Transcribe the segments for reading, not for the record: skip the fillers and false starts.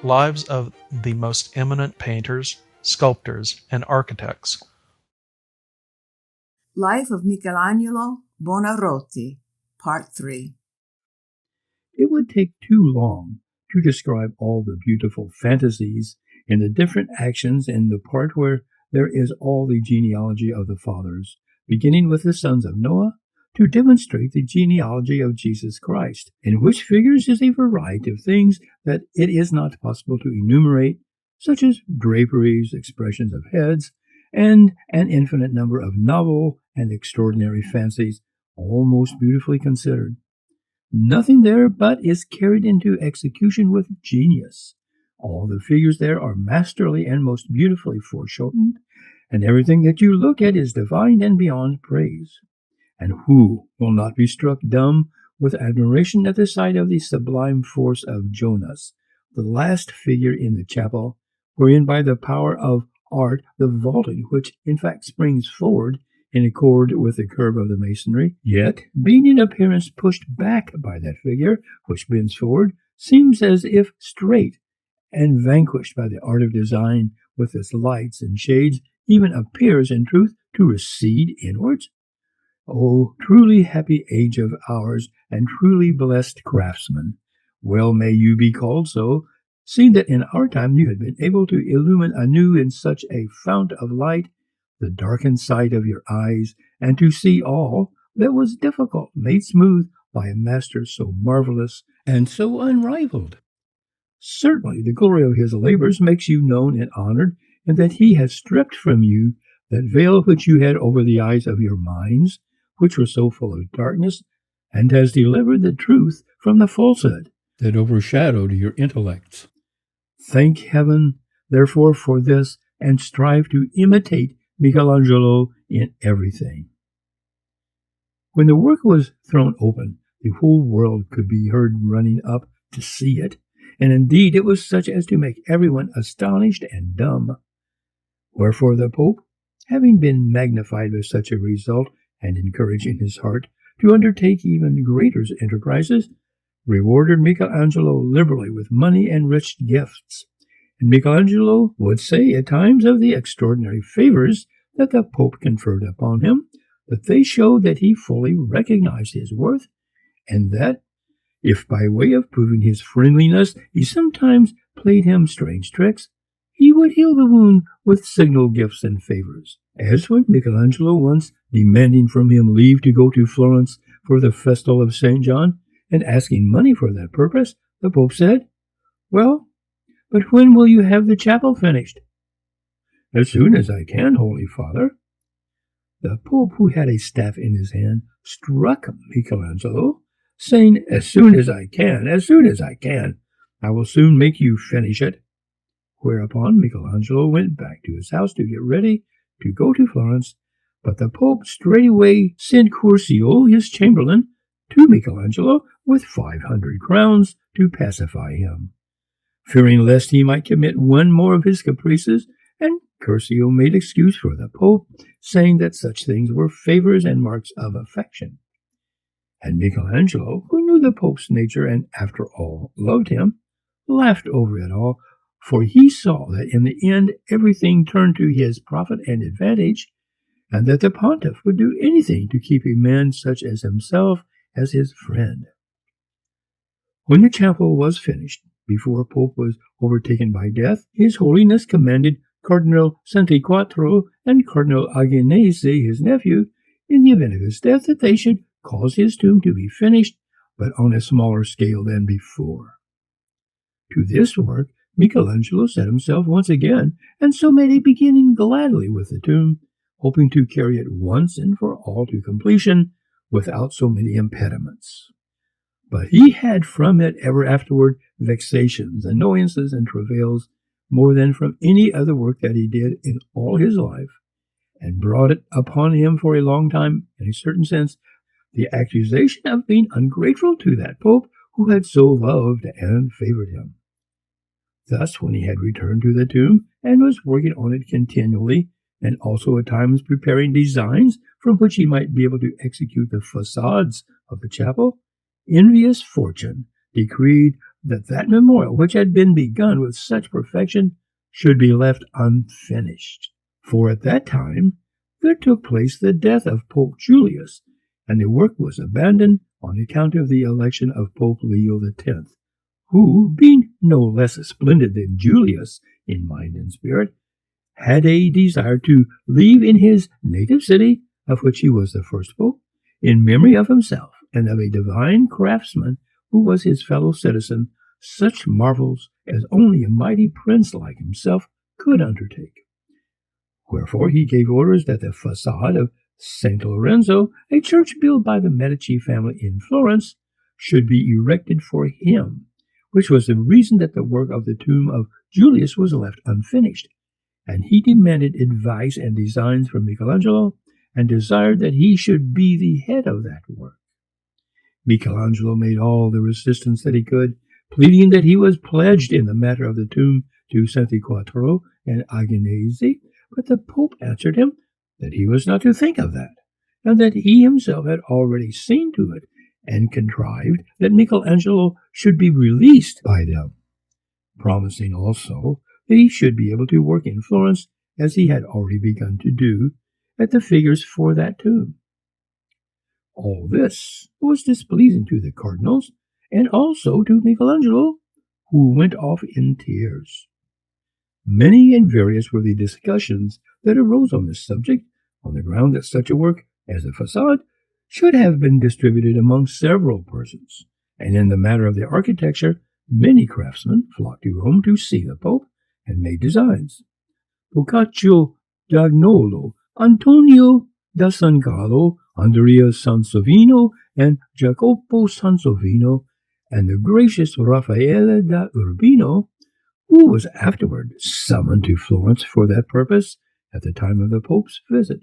lives of the most eminent painters, sculptors, and architects. Life of Michelangelo Buonarroti, Part 3. It would take too long to describe all the beautiful fantasies in the different actions in the part where there is all the genealogy of the fathers, beginning with the sons of Noah, to demonstrate the genealogy of Jesus Christ, in which figures is a variety of things that it is not possible to enumerate, such as draperies, expressions of heads, and an infinite number of novel and extraordinary fancies, all most beautifully considered. Nothing there but is carried into execution with genius. All the figures there are masterly and most beautifully foreshortened, and everything that you look at is divine and beyond praise. And who will not be struck dumb with admiration at the sight of the sublime force of Jonas, the last figure in the chapel, wherein by the power of art the vaulting, which in fact springs forward in accord with the curve of the masonry, yet, being in appearance pushed back by that figure, which bends forward, seems as if straight, and vanquished by the art of design with its lights and shades, even appears in truth to recede inwards. O truly happy age of ours, and truly blessed craftsmen! Well may you be called so, seeing that in our time you had been able to illumine anew in such a fount of light the darkened sight of your eyes, and to see all that was difficult made smooth by a master so marvelous and so unrivaled. Certainly the glory of his labors makes you known and honored, and that he has stripped from you that veil which you had over the eyes of your minds, which were so full of darkness, and has delivered the truth from the falsehood that overshadowed your intellects. Thank heaven, therefore, for this, and strive to imitate Michelangelo in everything. When the work was thrown open, the whole world could be heard running up to see it, and indeed it was such as to make everyone astonished and dumb. Wherefore the Pope, having been magnified with such a result, and encouraged in his heart to undertake even greater enterprises, rewarded Michelangelo liberally with money and rich gifts. And Michelangelo would say at times of the extraordinary favors that the Pope conferred upon him, that they showed that he fully recognized his worth, and that, if by way of proving his friendliness he sometimes played him strange tricks, he would heal the wound with signal gifts and favors. As when Michelangelo once, demanding from him leave to go to Florence for the festival of St. John, and asking money for that purpose, the Pope said, "Well, but when will you have the chapel finished?" "As soon as I can, Holy Father." The Pope, who had a staff in his hand, struck Michelangelo, saying, as soon as I can, I will soon make you finish it." Whereupon Michelangelo went back to his house to get ready to go to Florence, but the Pope straightway sent Curzio, his chamberlain, to Michelangelo with 500 crowns to pacify him, fearing lest he might commit one more of his caprices, and Curzio made excuse for the Pope, saying that such things were favors and marks of affection. And Michelangelo, who knew the Pope's nature and after all loved him, laughed over it all, for he saw that in the end everything turned to his profit and advantage, and that the pontiff would do anything to keep a man such as himself as his friend. When the chapel was finished, before Pope was overtaken by death, His Holiness commanded Cardinal Santiquattro and Cardinal Agnese, his nephew, in the event of his death, that they should cause his tomb to be finished, but on a smaller scale than before. To this work Michelangelo set himself once again, and so made a beginning gladly with the tomb, hoping to carry it once and for all to completion without so many impediments. But he had from it ever afterward vexations, annoyances, and travails, more than from any other work that he did in all his life, and brought it upon him for a long time, in a certain sense, the accusation of being ungrateful to that Pope who had so loved and favored him. Thus, when he had returned to the tomb, and was working on it continually, and also at times preparing designs from which he might be able to execute the facades of the chapel, envious fortune decreed that that memorial, which had been begun with such perfection, should be left unfinished. For at that time there took place the death of Pope Julius, and the work was abandoned on account of the election of Pope Leo X, who, being no less splendid than Julius in mind and spirit, had a desire to leave in his native city, of which he was the first pope, in memory of himself and of a divine craftsman who was his fellow citizen, such marvels as only a mighty prince like himself could undertake. Wherefore he gave orders that the facade of St. Lorenzo, a church built by the Medici family in Florence, should be erected for him, which was the reason that the work of the tomb of Julius was left unfinished. And he demanded advice and designs from Michelangelo, and desired that he should be the head of that work. Michelangelo made all the resistance that he could, pleading that he was pledged in the matter of the tomb to Santi Quattro and Agnese, but the Pope answered him that he was not to think of that, and that he himself had already seen to it, and contrived that Michelangelo should be released by them, promising also that he should be able to work in Florence, as he had already begun to do, at the figures for that tomb. All this was displeasing to the cardinals, and also to Michelangelo, who went off in tears. Many and various were the discussions that arose on this subject, on the ground that such a work as the facade should have been distributed among several persons, and in the matter of the architecture, many craftsmen flocked to Rome to see the Pope, and made designs. Boccaccio d'Agnolo, Antonio da Sangallo, Andrea Sansovino, and Jacopo Sansovino, and the gracious Raffaele da Urbino, who was afterward summoned to Florence for that purpose at the time of the Pope's visit.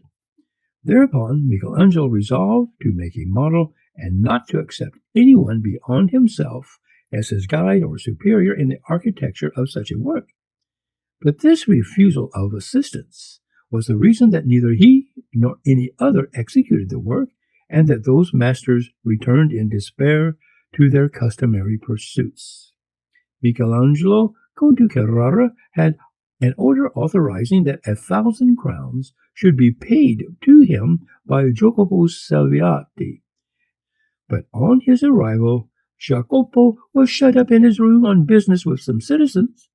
Thereupon Michelangelo resolved to make a model and not to accept anyone beyond himself as his guide or superior in the architecture of such a work. But this refusal of assistance was the reason that neither he nor any other executed the work, and that those masters returned in despair to their customary pursuits. Michelangelo, going to Carrara, had an order authorizing that 1,000 crowns should be paid to him by Jacopo Salviati. But on his arrival, Jacopo was shut up in his room on business with some citizens,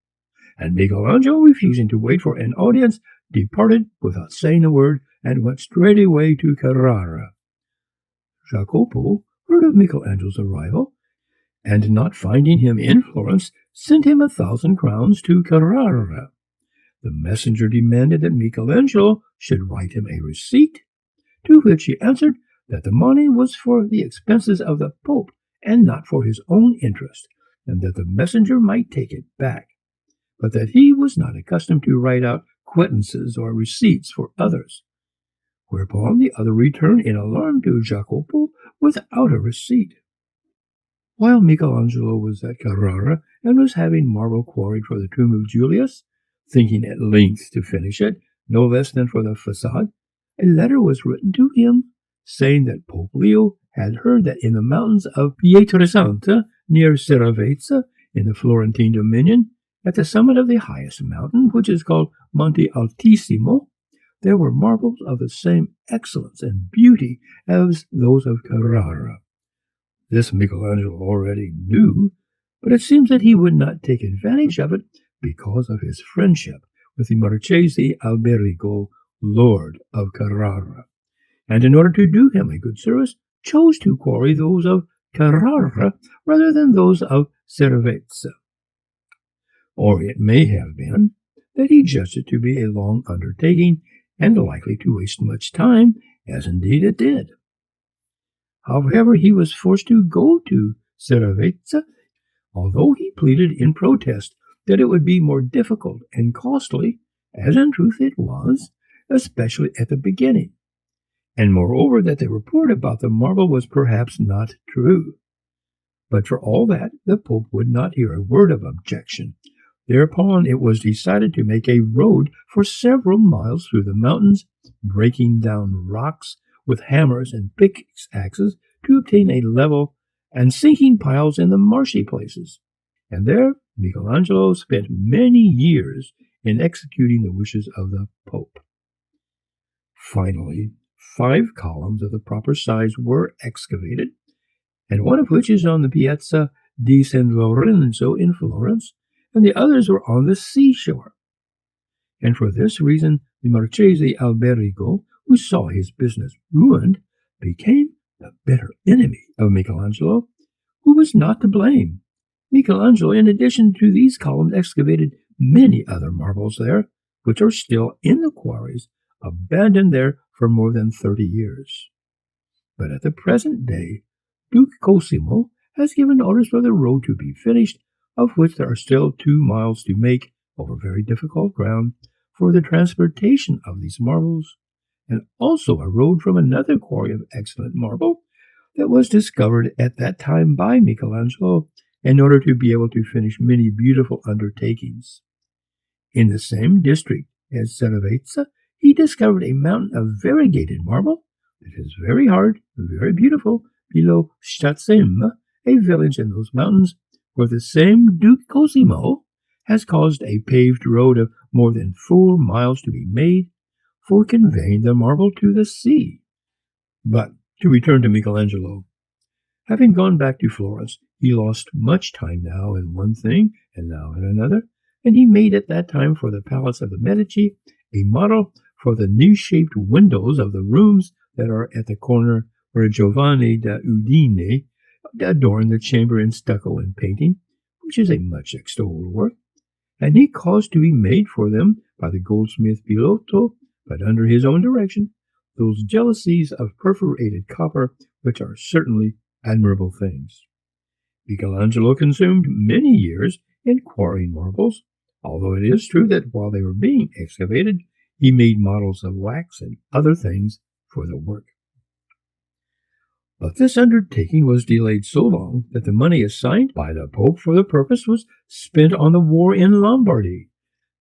and Michelangelo, refusing to wait for an audience, departed without saying a word, and went straightway to Carrara. Jacopo heard of Michelangelo's arrival, and not finding him in Florence, sent him 1,000 crowns to Carrara. The messenger demanded that Michelangelo should write him a receipt, to which he answered that the money was for the expenses of the Pope, and not for his own interest, and that the messenger might take it back, but that he was not accustomed to write out quittances or receipts for others. Whereupon the other returned in alarm to Jacopo without a receipt. While Michelangelo was at Carrara and was having marble quarried for the tomb of Julius, thinking at length to finish it, no less than for the facade, a letter was written to him, saying that Pope Leo had heard that in the mountains of Pietrasanta, near Seravezza, in the Florentine dominion, at the summit of the highest mountain, which is called Monte Altissimo, there were marbles of the same excellence and beauty as those of Carrara. This Michelangelo already knew, but it seems that he would not take advantage of it because of his friendship with the Marchese Alberico, Lord of Carrara, and in order to do him a good service, chose to quarry those of Carrara rather than those of Seravezza. Or it may have been that he judged it to be a long undertaking and likely to waste much time, as indeed it did. However, he was forced to go to Seravezza, although he pleaded in protest that it would be more difficult and costly, as in truth it was, especially at the beginning, and moreover that the report about the marble was perhaps not true. But for all that, the Pope would not hear a word of objection. Thereupon it was decided to make a road for several miles through the mountains, breaking down rocks with hammers and pickaxes to obtain a level, and sinking piles in the marshy places. and there Michelangelo spent many years in executing the wishes of the Pope. Finally, 5 columns of the proper size were excavated, and one of which is on the Piazza di San Lorenzo in Florence, and the others were on the seashore. And for this reason, the Marchese Alberico, who saw his business ruined, became the bitter enemy of Michelangelo, who was not to blame. Michelangelo, in addition to these columns, excavated many other marbles there, which are still in the quarries, abandoned there for more than 30 years. But at the present day, Duke Cosimo has given orders for the road to be finished, of which there are still 2 miles to make over very difficult ground for the transportation of these marbles, and also a road from another quarry of excellent marble that was discovered at that time by Michelangelo in order to be able to finish many beautiful undertakings. In the same district as Cerveza, he discovered a mountain of variegated marble that is very hard, very beautiful, below Stazzem, a village in those mountains, where the same Duke Cosimo has caused a paved road of more than 4 miles to be made for conveying the marble to the sea. But to return to Michelangelo, having gone back to Florence, he lost much time now in one thing and now in another, and he made at that time for the Palace of the Medici a model for the new-shaped windows of the rooms that are at the corner where Giovanni da Udine adorned the chamber in stucco and painting, which is a much extolled work, and he caused to be made for them by the goldsmith Pilotto, but under his own direction, those jealousies of perforated copper, which are certainly admirable things. Michelangelo consumed many years in quarrying marbles, although it is true that while they were being excavated, he made models of wax and other things for the work. But this undertaking was delayed so long that the money assigned by the Pope for the purpose was spent on the war in Lombardy,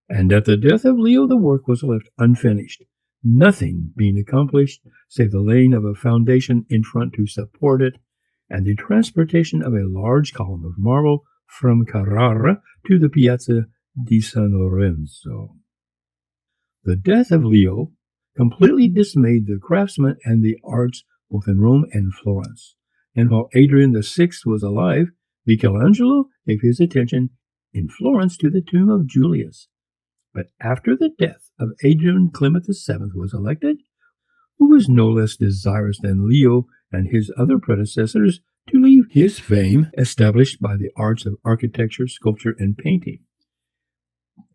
and at the death of Leo the work was left unfinished, nothing being accomplished save the laying of a foundation in front to support it, and the transportation of a large column of marble from Carrara to the Piazza di San Lorenzo. The death of Leo completely dismayed the craftsmen and the arts both in Rome and Florence, and while Adrian VI was alive, Michelangelo gave his attention in Florence to the tomb of Julius. But after the death of Adrian, Clement VII was elected, who was no less desirous than Leo and his other predecessors to leave his fame established by the arts of architecture, sculpture, and painting.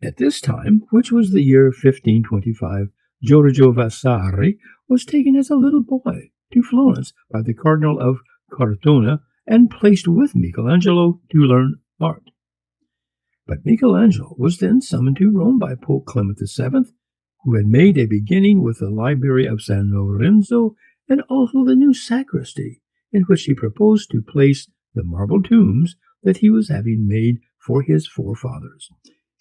At this time, which was the year 1525, Giorgio Vasari was taken as a little boy to Florence by the Cardinal of Cortona and placed with Michelangelo to learn art. But Michelangelo was then summoned to Rome by Pope Clement VII, who had made a beginning with the library of San Lorenzo and also the new sacristy, in which he proposed to place the marble tombs that he was having made for his forefathers.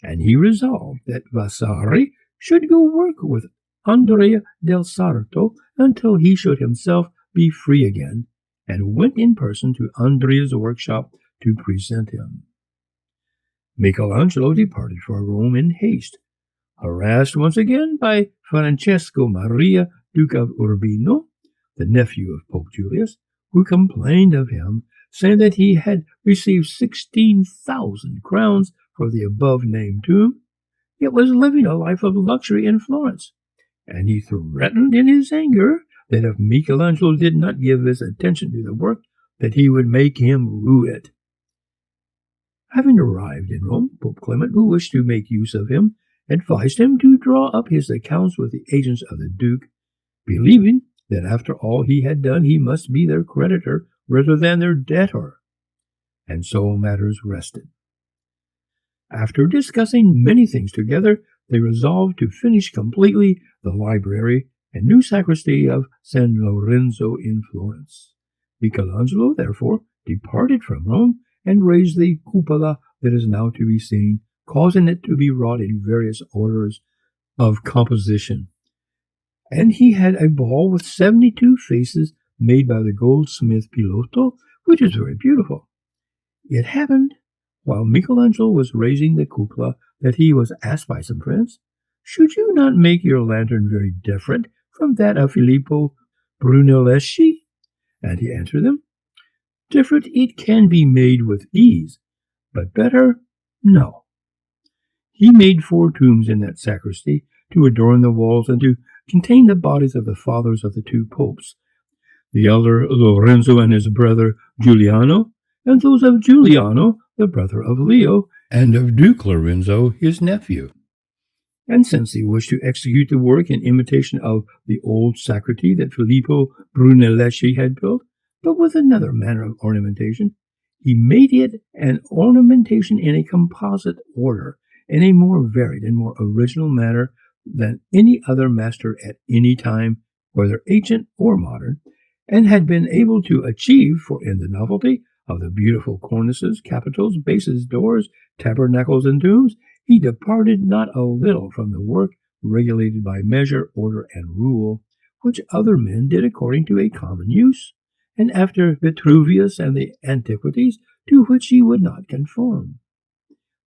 And he resolved that Vasari should go work with Andrea del Sarto until he should himself be free again, and went in person to Andrea's workshop to present him. Michelangelo departed for Rome in haste, harassed once again by Francesco Maria, Duke of Urbino, the nephew of Pope Julius, who complained of him, saying that he had received 16,000 crowns for the above-named tomb, yet was living a life of luxury in Florence, and he threatened in his anger that if Michelangelo did not give his attention to the work, that he would make him rue it. Having arrived in Rome, Pope Clement, who wished to make use of him, advised him to draw up his accounts with the agents of the Duke, believing that after all he had done he must be their creditor rather than their debtor. And so matters rested. After discussing many things together, they resolved to finish completely the library and new sacristy of San Lorenzo in Florence. Michelangelo, therefore, departed from Rome and raised the cupola that is now to be seen, causing it to be wrought in various orders of composition. And he had a ball with 72 faces made by the goldsmith Pilotto, which is very beautiful. It happened While Michelangelo was raising the cupola, that he was asked by some friends, "Should you not make your lantern very different from that of Filippo Brunelleschi?" And he answered them, "Different it can be made with ease, but better, no." He made 4 tombs in that sacristy to adorn the walls and to contain the bodies of the fathers of the 2 popes, the elder Lorenzo and his brother Giuliano, and those of Giuliano, the brother of Leo, and of Duke Lorenzo, his nephew. And since he wished to execute the work in imitation of the old sacristy that Filippo Brunelleschi had built, but with another manner of ornamentation, he made it an ornamentation in a composite order, in a more varied and more original manner than any other master at any time, whether ancient or modern, and had been able to achieve, for in the novelty of the beautiful cornices, capitals, bases, doors, tabernacles, and tombs, he departed not a little from the work regulated by measure, order, and rule, which other men did according to a common use, and after Vitruvius and the antiquities, to which he would not conform.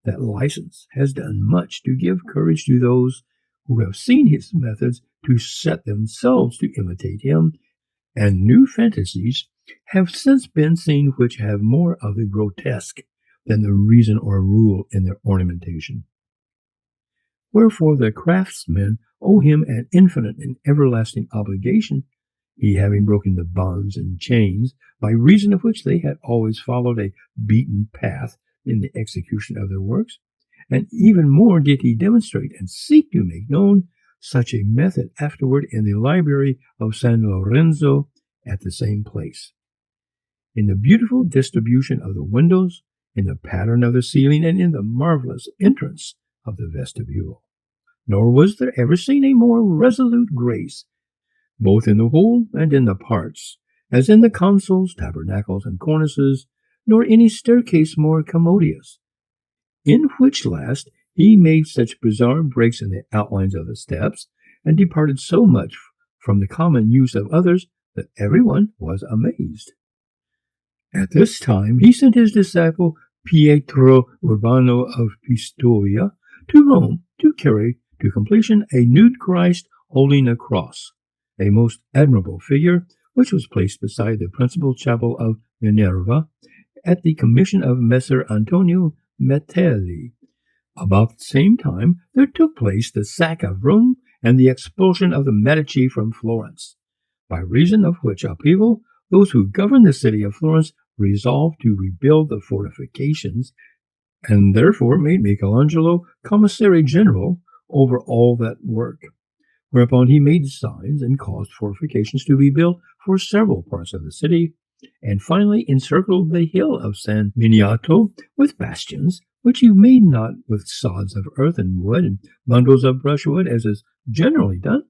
That license has done much to give courage to those who have seen his methods to set themselves to imitate him, and new fantasies have since been seen which have more of the grotesque than the reason or rule in their ornamentation. Wherefore the craftsmen owe him an infinite and everlasting obligation, he having broken the bonds and chains, by reason of which they had always followed a beaten path in the execution of their works, and even more did he demonstrate and seek to make known such a method afterward in the library of San Lorenzo at the same place. In the beautiful distribution of the windows, in the pattern of the ceiling, and in the marvelous entrance of the vestibule. Nor was there ever seen a more resolute grace, both in the whole and in the parts, as in the consoles, tabernacles, and cornices, nor any staircase more commodious, in which last he made such bizarre breaks in the outlines of the steps, and departed so much from the common use of others, that everyone was amazed. At this time he sent his disciple Pietro Urbano of Pistoia to Rome to carry to completion a nude Christ holding a cross, a most admirable figure, which was placed beside the principal chapel of Minerva, at the commission of Messer Antonio Metelli. About the same time there took place the sack of Rome and the expulsion of the Medici from Florence, by reason of which upheaval those who governed the city of Florence resolved to rebuild the fortifications, and therefore made Michelangelo commissary general over all that work, whereupon he made signs and caused fortifications to be built for several parts of the city, and finally encircled the hill of San Miniato with bastions, which he made not with sods of earth and wood and bundles of brushwood, as is generally done,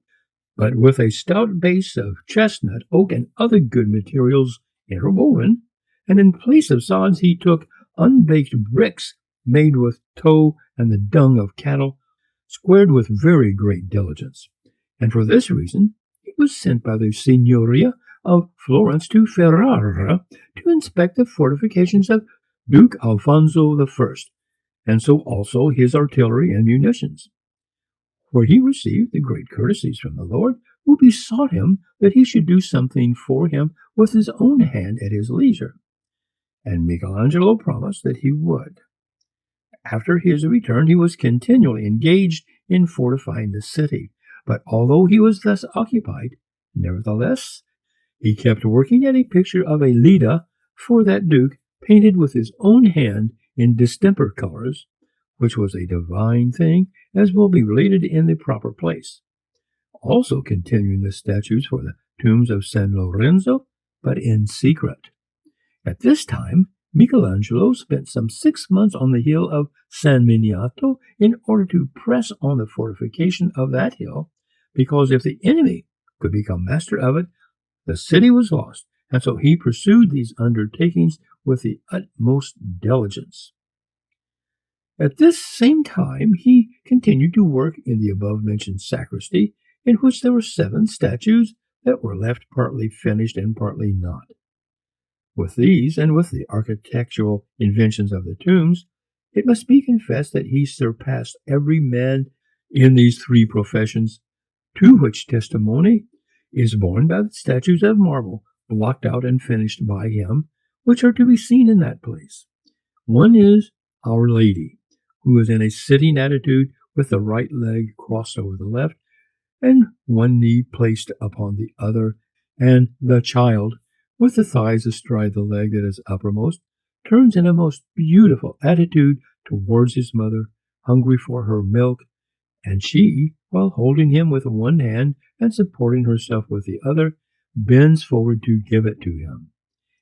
but with a stout base of chestnut, oak, and other good materials interwoven, and in place of sods he took unbaked bricks made with tow and the dung of cattle, squared with very great diligence. And for this reason he was sent by the Signoria of Florence to Ferrara to inspect the fortifications of Duke Alfonso I, and so also his artillery and munitions, where he received the great courtesies from the Lord, who besought him that he should do something for him with his own hand at his leisure. And Michelangelo promised that he would. After his return he was continually engaged in fortifying the city, but although he was thus occupied, nevertheless he kept working at a picture of a Leda for that duke, painted with his own hand in distemper colors, which was a divine thing, as will be related in the proper place. Also continuing the statues for the tombs of San Lorenzo, but in secret. At this time Michelangelo spent some 6 months on the hill of San Miniato in order to press on the fortification of that hill, because if the enemy could become master of it, the city was lost, and so he pursued these undertakings with the utmost diligence. At this same time he continued to work in the above-mentioned sacristy, in which there were 7 statues that were left partly finished and partly not. With these, and with the architectural inventions of the tombs, It must be confessed that he surpassed every man in these three professions, to which testimony is borne by the statues of marble, blocked out and finished by him, which are to be seen in that place. One is Our Lady, who is in a sitting attitude with the right leg crossed over the left, and one knee placed upon the other, and the Child, with the thighs astride the leg that is uppermost, turns in a most beautiful attitude towards his mother, hungry for her milk, and she, while holding him with one hand and supporting herself with the other, bends forward to give it to him.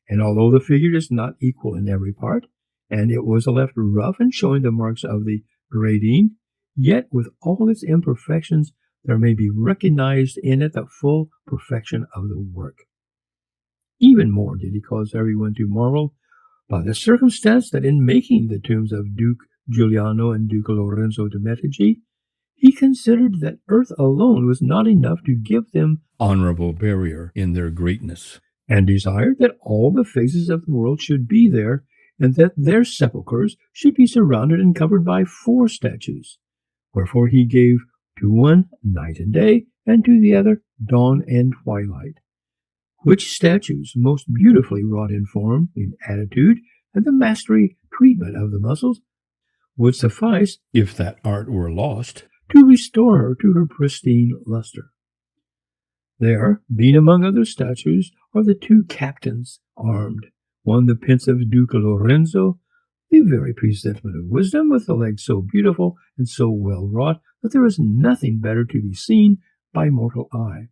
And although the figure is not equal in every part, and it was left rough and showing the marks of the grading, yet with all its imperfections there may be recognized in it the full perfection of the work. Even more did he cause everyone to marvel by the circumstance that in making the tombs of Duke Giuliano and Duke Lorenzo de' Medici, he considered that earth alone was not enough to give them honorable burial in their greatness, and desired that all the faces of the world should be there, and that their sepulchres should be surrounded and covered by 4 statues. Wherefore he gave to one night and day, and to the other dawn and twilight, which statues, most beautifully wrought in form, in attitude, and the mastery treatment of the muscles, would suffice, if that art were lost, to restore her to her pristine luster. There, being among other statues, are the 2 captains armed, one the pensive Duke Lorenzo, the very presentment of wisdom, with the legs so beautiful and so well wrought that there is nothing better to be seen by mortal eye.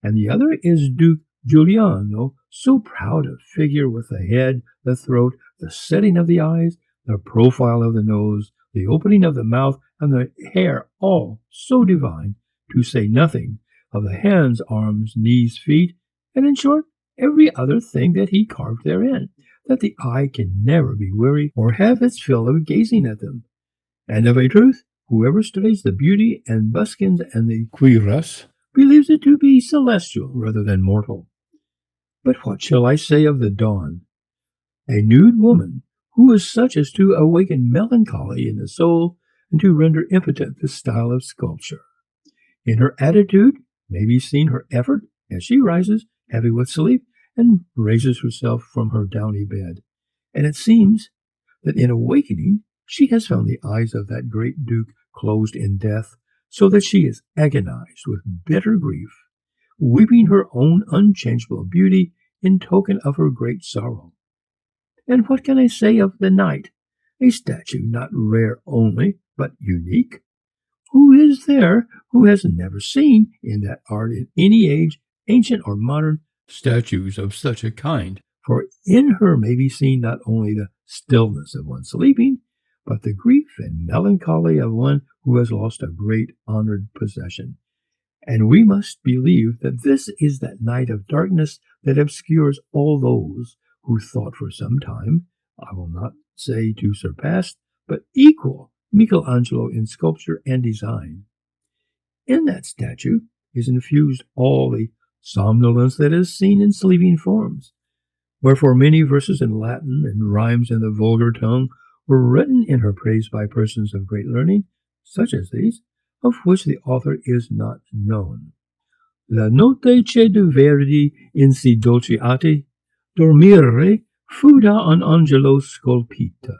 And the other is Duke Giuliano, so proud of figure, with the head, the throat, the setting of the eyes, the profile of the nose, the opening of the mouth, and the hair, all so divine, to say nothing of the hands, arms, knees, feet, and in short, every other thing that he carved therein, that the eye can never be weary or have its fill of gazing at them. And of a truth, whoever studies the beauty and buskins and the cuirass believes it to be celestial rather than mortal. But what shall I say of the dawn? A nude woman, who is such as to awaken melancholy in the soul and to render impotent the style of sculpture. In her attitude may be seen her effort as she rises, heavy with sleep, and raises herself from her downy bed. And it seems that in awakening she has found the eyes of that great Duke closed in death, so that she is agonized with bitter grief, weeping her own unchangeable beauty in token of her great sorrow. And what can I say of the night, a statue not rare only, but unique? Who is there who has never seen in that art in any age, ancient or modern, statues of such a kind? For in her may be seen not only the stillness of one sleeping, but the grief and melancholy of one who has lost a great honored possession. And we must believe that this is that night of darkness that obscures all those who thought for some time, I will not say to surpass, but equal Michelangelo in sculpture and design. In that statue is infused all the somnolence that is seen in sleeping forms, wherefore many verses in Latin and rhymes in the vulgar tongue were written in her praise by persons of great learning, such as these, of which the author is not known. La notte c'è du verdi in si dolciati, dormire fuda an angelo scolpita,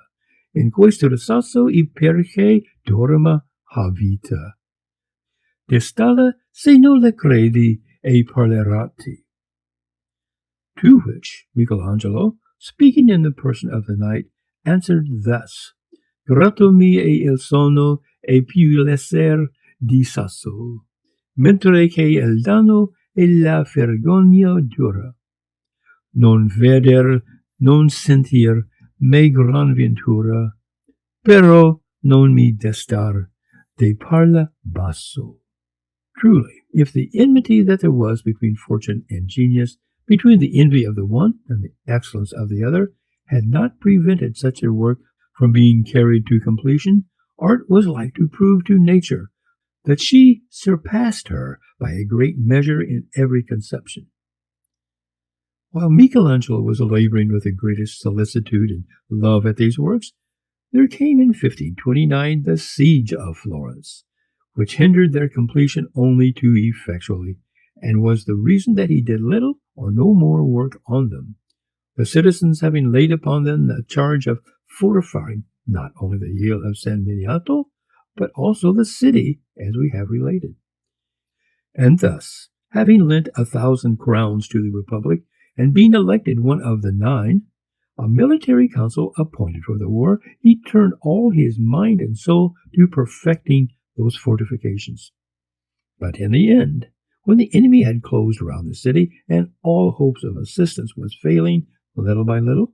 in questo sasso I perché dorma havita. Destalla se non le credi e parlerati. To which Michelangelo, speaking in the person of the night, answered thus: Grato mi è il sonno e più l'esser di sasso, mentre che il danno e la vergogna dura. Non veder, non sentir, me gran ventura, però non mi destar de parla basso. Truly, if the enmity that there was between fortune and genius, between the envy of the one and the excellence of the other, had not prevented such a work from being carried to completion, art was like to prove to nature that she surpassed her by a great measure in every conception. While Michelangelo was laboring with the greatest solicitude and love at these works, There came in 1529 the siege of Florence, which hindered their completion only too effectually, and was the reason that he did little or no more work on them, the citizens having laid upon them the charge of fortifying not only the hill of San Miniato, but also the city, as we have related. And thus, having lent 1,000 crowns to the Republic, and being elected one of the 9, a military council appointed for the war, he turned all his mind and soul to perfecting those fortifications. But in the end, when the enemy had closed around the city, and all hopes of assistance was failing little by little,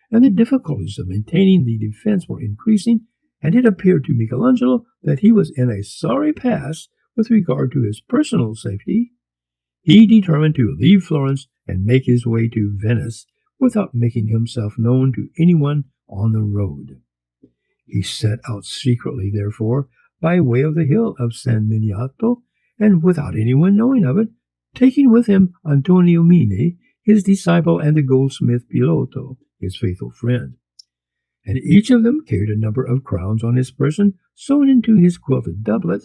and the difficulties of maintaining the defense were increasing, and it appeared to Michelangelo that he was in a sorry pass with regard to his personal safety, he determined to leave Florence and make his way to Venice without making himself known to anyone on the road. He set out secretly, therefore, by way of the hill of San Miniato, and without anyone knowing of it, taking with him Antonio Mini, his disciple, and the goldsmith Piloto, his faithful friend. And each of them carried a number of crowns on his person, sewn into his quilted doublet.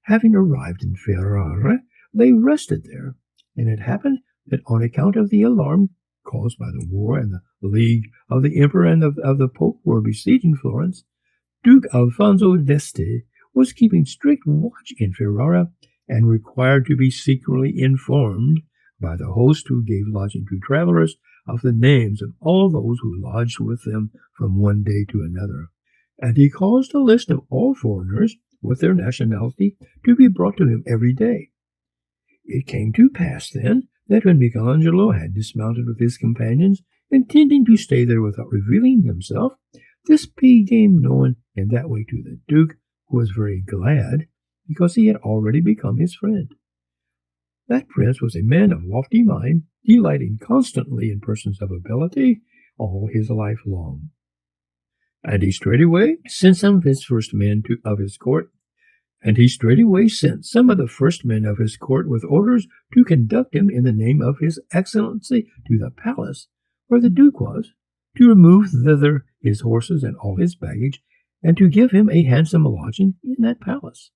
Having arrived in Ferrara, they rested there, and it happened that on account of the alarm caused by the war and the league of the emperor and of the pope were besieging Florence, Duke Alfonso d'Este was keeping strict watch in Ferrara, and required to be secretly informed by the host who gave lodging to travelers of the names of all those who lodged with them from one day to another. And he caused a list of all foreigners with their nationality to be brought to him every day. It came to pass then that when Michelangelo had dismounted with his companions, intending to stay there without revealing himself, this became known in that way to the Duke, who was very glad, because he had already become his friend. That prince was a man of lofty mind, delighting constantly in persons of ability all his life long. And he straightway sent some of his first men of the first men of his court with orders to conduct him in the name of his excellency to the palace where the Duke was, to remove thither his horses and all his baggage, and to give him a handsome lodging in that palace.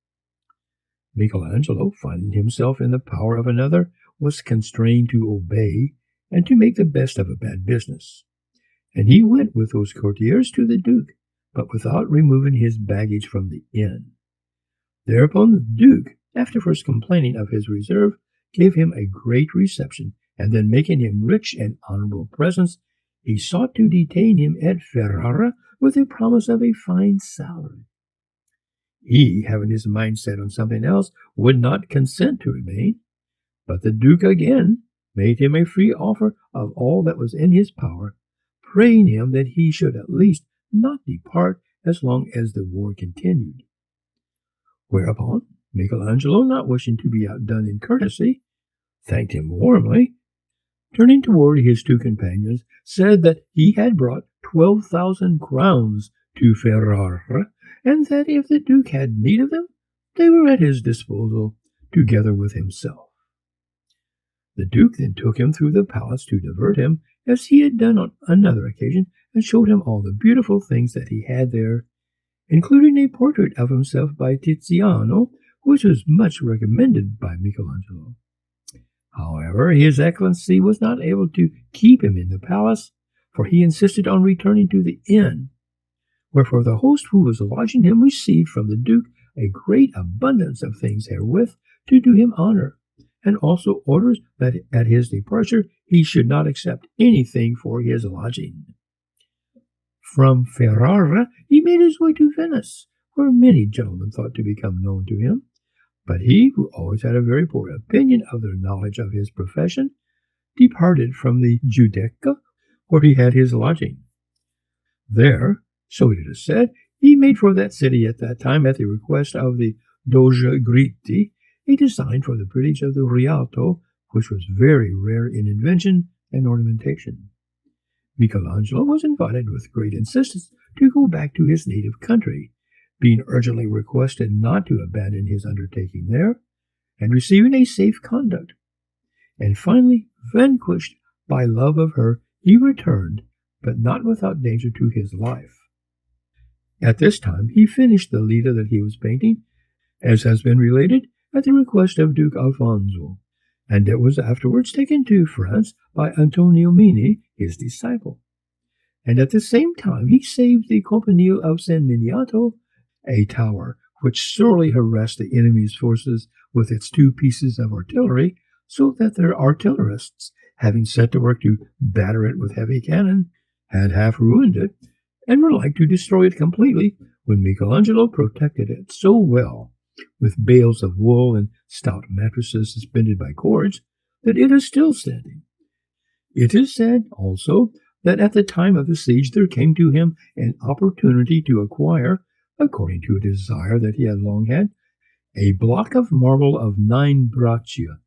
Michelangelo, finding himself in the power of another, was constrained to obey and to make the best of a bad business. And he went with those courtiers to the Duke, but without removing his baggage from the inn. Thereupon the Duke, after first complaining of his reserve, gave him a great reception, and then making him rich and honorable presents, he sought to detain him at Ferrara with a promise of a fine salary. He, having his mind set on something else, would not consent to remain, but the Duke again made him a free offer of all that was in his power, praying him that he should at least not depart as long as the war continued. Whereupon Michelangelo, not wishing to be outdone in courtesy, thanked him warmly, turning toward his 2 companions, said that he had brought 12,000 crowns to Ferrara, and that if the Duke had need of them, they were at his disposal, together with himself. The Duke then took him through the palace to divert him, as he had done on another occasion, and showed him all the beautiful things that he had there, including a portrait of himself by Tiziano, which was much recommended by Michelangelo. However, his excellency was not able to keep him in the palace, for he insisted on returning to the inn, wherefore the host who was lodging him received from the Duke a great abundance of things herewith to do him honor, and also orders that at his departure he should not accept anything for his lodging. From Ferrara he made his way to Venice, where many gentlemen thought to become known to him, but he, who always had a very poor opinion of their knowledge of his profession, departed from the Giudecca, where he had his lodging. There, so it is said, he made for that city at that time, at the request of the Doge Gritti, a design for the bridge of the Rialto, which was very rare in invention and ornamentation. Michelangelo was invited with great insistence to go back to his native country, being urgently requested not to abandon his undertaking there, and receiving a safe conduct. And finally, vanquished by love of her, he returned, but not without danger to his life. At this time he finished the Leda that he was painting, as has been related, at the request of Duke Alfonso, and it was afterwards taken to France by Antonio Mini, his disciple. And at the same time he saved the Campanile of San Miniato, a tower which sorely harassed the enemy's forces with its 2 pieces of artillery, so that their artillerists, having set to work to batter it with heavy cannon, had half ruined it, and were like to destroy it completely, when Michelangelo protected it so well, with bales of wool and stout mattresses suspended by cords, that it is still standing. It is said, also, that at the time of the siege there came to him an opportunity to acquire, according to a desire that he had long had, a block of marble of 9 braccia,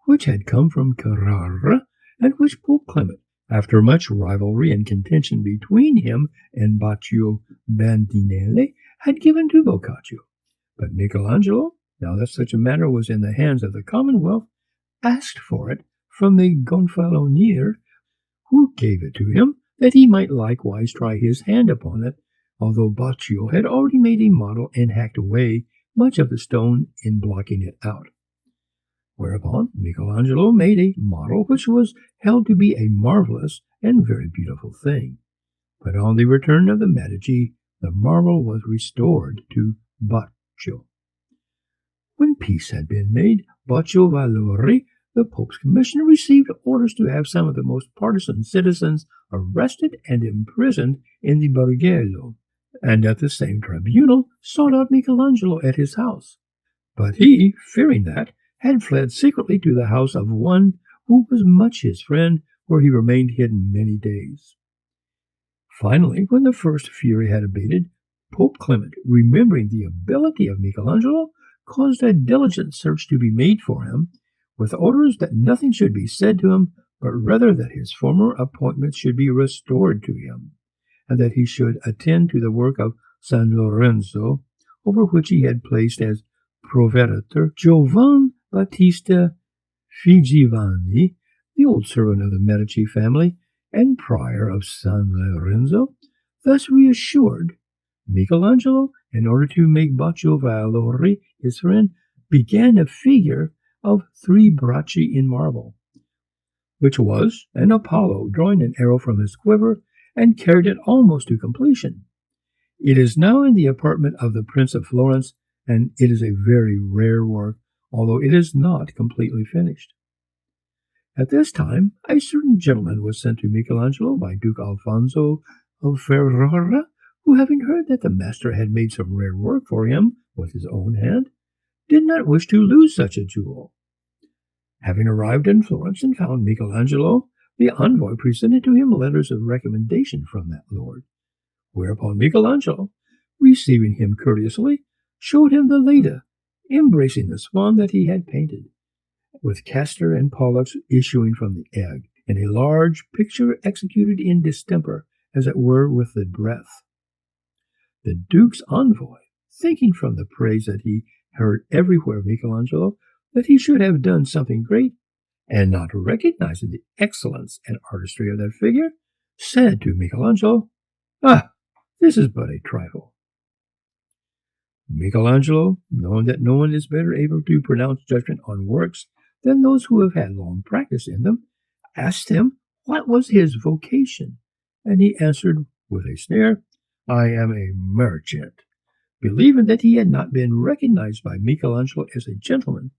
which had come from Carrara, and which Pope Clement, after much rivalry and contention between him and Baccio Bandinelli, had given to Boccaccio. But Michelangelo, now that such a matter was in the hands of the Commonwealth, asked for it from the Gonfalonier, who gave it to him, that he might likewise try his hand upon it, although Baccio had already made a model and hacked away much of the stone in blocking it out. Whereupon Michelangelo made a model which was held to be a marvelous and very beautiful thing. But on the return of the Medici, the marble was restored to Baccio. When peace had been made, Baccio Valori, the Pope's commissioner, received orders to have some of the most partisan citizens arrested and imprisoned in the Bargello, and at the same tribunal sought out Michelangelo at his house. But he, fearing that, had fled secretly to the house of one who was much his friend, where he remained hidden many days. Finally, when the first fury had abated, Pope Clement, remembering the ability of Michelangelo, caused a diligent search to be made for him, with orders that nothing should be said to him, but rather that his former appointments should be restored to him, and that he should attend to the work of San Lorenzo, over which he had placed as proveditor Giovan Battista Figivani, the old servant of the Medici family and prior of San Lorenzo. Thus reassured, Michelangelo, in order to make Baccio Valori his friend, began a figure of 3 bracci in marble, which was an Apollo drawing an arrow from his quiver, and carried it almost to completion. It is now in the apartment of the Prince of Florence, and it is a very rare work, although it is not completely finished. At this time, a certain gentleman was sent to Michelangelo by Duke Alfonso of Ferrara, who, having heard that the master had made some rare work for him with his own hand, did not wish to lose such a jewel. Having arrived in Florence and found Michelangelo, the envoy presented to him letters of recommendation from that lord, whereupon Michelangelo, receiving him courteously, showed him the Leda, embracing the swan that he had painted, with castor and pollux issuing from the egg, in a large picture executed in distemper, as it were with the breath. The Duke's envoy, thinking from the praise that he heard everywhere of Michelangelo that he should have done something great, and not recognizing the excellence and artistry of that figure, said to Michelangelo, "Ah, this is but a trifle." Michelangelo, knowing that no one is better able to pronounce judgment on works than those who have had long practice in them, asked him what was his vocation, and he answered with a sneer, "I am a merchant," believing that he had not been recognized by Michelangelo as a gentleman,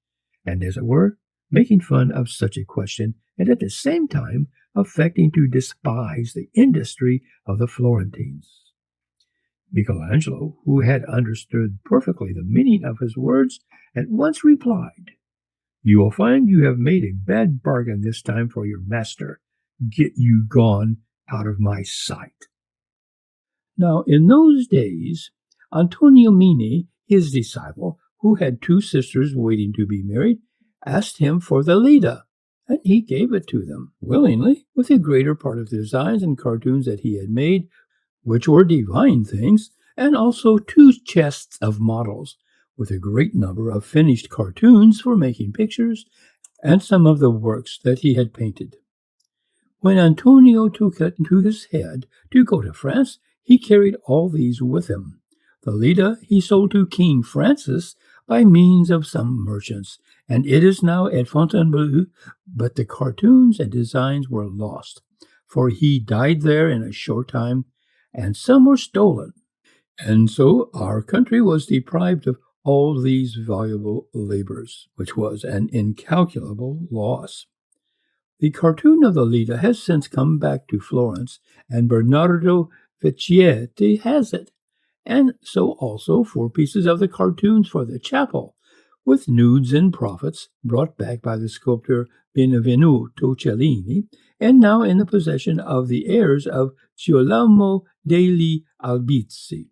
and, as it were, making fun of such a question, and at the same time affecting to despise the industry of the Florentines. Michelangelo, who had understood perfectly the meaning of his words, at once replied, "You will find you have made a bad bargain this time for your master. Get you gone out of my sight." Now, in those days, Antonio Mini, his disciple, who had 2 sisters waiting to be married, asked him for the Leda, and he gave it to them willingly, with the greater part of the designs and cartoons that he had made, which were divine things, and also 2 chests of models, with a great number of finished cartoons for making pictures, and some of the works that he had painted. When Antonio took it into his head to go to France, he carried all these with him, The Leda he sold to King Francis by means of some merchants, and it is now at Fontainebleau, but the cartoons and designs were lost, for he died there in a short time, and some were stolen. And so our country was deprived of all these valuable labors, which was an incalculable loss. The cartoon of the Leda has since come back to Florence, and Bernardo Vecchietti has it, and so also 4 pieces of the cartoons for the chapel, with nudes and prophets brought back by the sculptor Benvenuto Cellini, and now in the possession of the heirs of Girolamo degli Albizzi.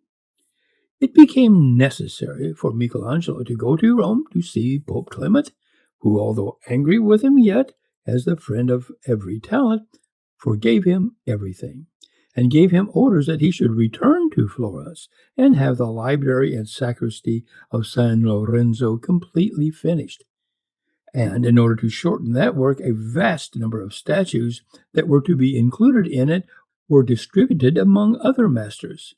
It became necessary for Michelangelo to go to Rome to see Pope Clement, who, although angry with him yet, as the friend of every talent, forgave him everything, and gave him orders that he should return to Florence and have the library and sacristy of San Lorenzo completely finished. And in order to shorten that work, a vast number of statues that were to be included in it were distributed among other masters.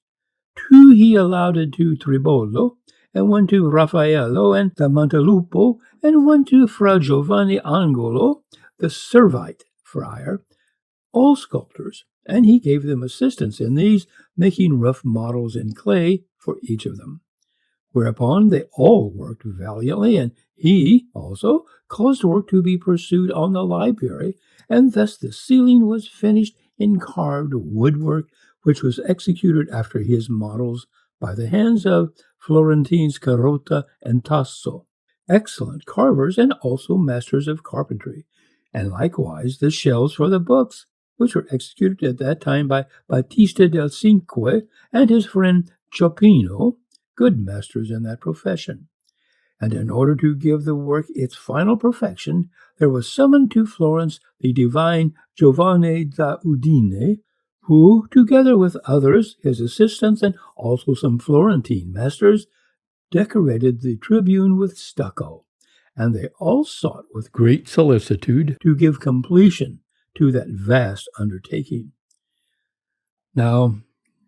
2 he allowed to Tribolo, and 1 to Raffaello and da Montelupo, and 1 to Fra Giovanni Angolo, the Servite friar, all sculptors, and he gave them assistance in these, making rough models in clay for each of them. Whereupon they all worked valiantly, and he also caused work to be pursued on the library, and thus the ceiling was finished in carved woodwork, which was executed after his models by the hands of Florentines Carota and Tasso, excellent carvers and also masters of carpentry, and likewise the shelves for the books, which were executed at that time by Battista del Cinque and his friend Ciopino, good masters in that profession. And in order to give the work its final perfection, there was summoned to Florence the divine Giovanni da Udine, who, together with others, his assistants, and also some Florentine masters, decorated the tribune with stucco, and they all sought with great solicitude to give completion to that vast undertaking. Now,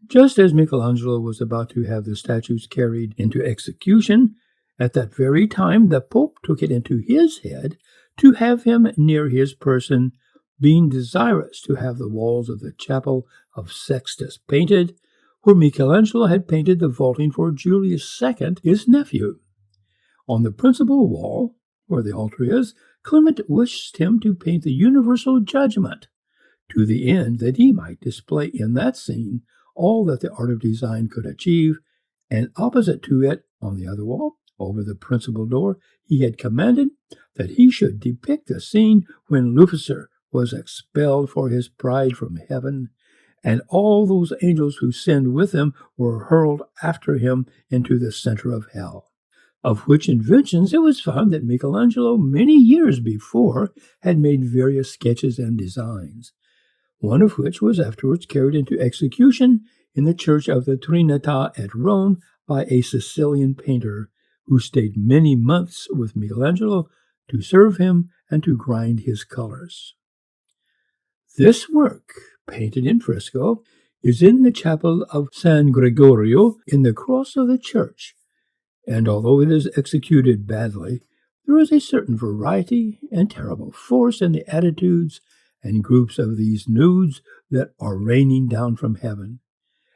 just as Michelangelo was about to have the statues carried into execution, at that very time the Pope took it into his head to have him near his person, being desirous to have the walls of the chapel of Sextus painted, where Michelangelo had painted the vaulting for Julius II, his nephew. On the principal wall, where the altar is, Clement wished him to paint the universal judgment, to the end that he might display in that scene all that the art of design could achieve, and opposite to it, on the other wall, over the principal door, he had commanded that he should depict the scene when Lucifer was expelled for his pride from heaven, and all those angels who sinned with him were hurled after him into the center of hell. Of which inventions it was found that Michelangelo, many years before, had made various sketches and designs, one of which was afterwards carried into execution in the Church of the Trinità at Rome by a Sicilian painter, who stayed many months with Michelangelo to serve him and to grind his colors. This work, painted in fresco, is in the chapel of San Gregorio in the cross of the church, and although it is executed badly, there is a certain variety and terrible force in the attitudes and groups of these nudes that are raining down from heaven,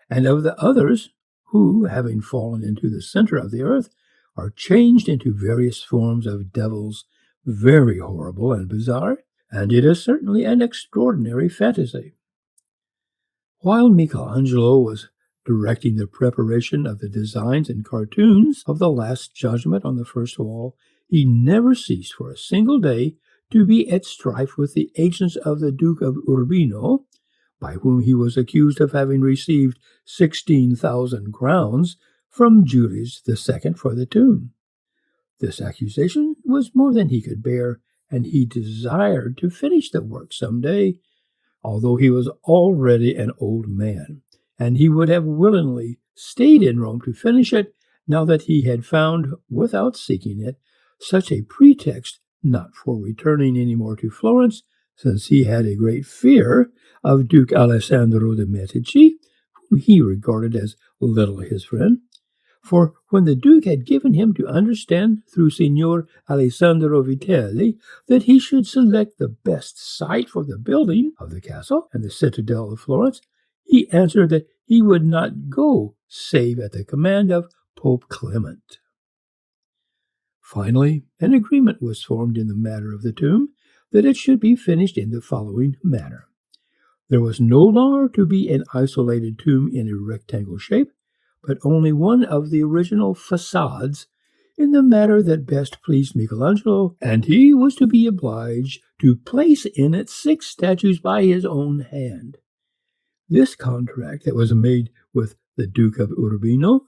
and of the others who, having fallen into the center of the earth, are changed into various forms of devils, very horrible and bizarre, and it is certainly an extraordinary fantasy. While Michelangelo was directing the preparation of the designs and cartoons of the Last Judgment on the first wall, he never ceased for a single day to be at strife with the agents of the Duke of Urbino, by whom he was accused of having received 16,000 crowns from Julius II for the tomb. This accusation was more than he could bear, and he desired to finish the work some day, although he was already an old man, and he would have willingly stayed in Rome to finish it, now that he had found, without seeking it, such a pretext not for returning any more to Florence, since he had a great fear of Duke Alessandro de' Medici, whom he regarded as little his friend, For when the Duke had given him to understand through Signor Alessandro Vitelli that he should select the best site for the building of the castle and the citadel of Florence, he answered that he would not go save at the command of Pope Clement. Finally, an agreement was formed in the matter of the tomb that it should be finished in the following manner. There was no longer to be an isolated tomb in a rectangle shape, but only one of the original facades in the manner that best pleased Michelangelo, and he was to be obliged to place in it 6 statues by his own hand. This contract that was made with the Duke of Urbino,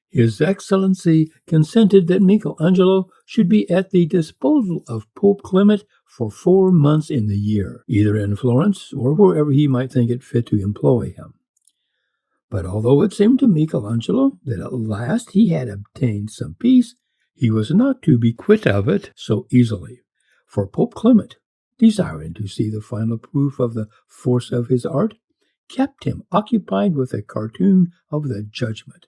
His Excellency consented that Michelangelo should be at the disposal of Pope Clement for 4 months in the year, either in Florence or wherever he might think it fit to employ him. But although it seemed to Michelangelo that at last he had obtained some peace, he was not to be quit of it so easily, for Pope Clement, desiring to see the final proof of the force of his art, kept him occupied with a cartoon of the Judgment.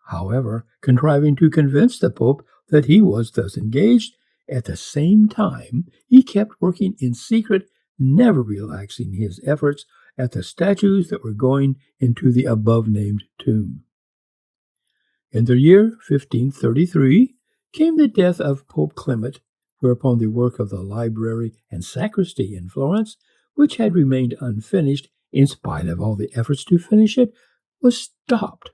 However, contriving to convince the Pope that he was thus engaged, at the same time he kept working in secret, never relaxing his efforts at the statues that were going into the above-named tomb. In the year 1533 came the death of Pope Clement, whereupon the work of the library and sacristy in Florence, which had remained unfinished in spite of all the efforts to finish it, was stopped.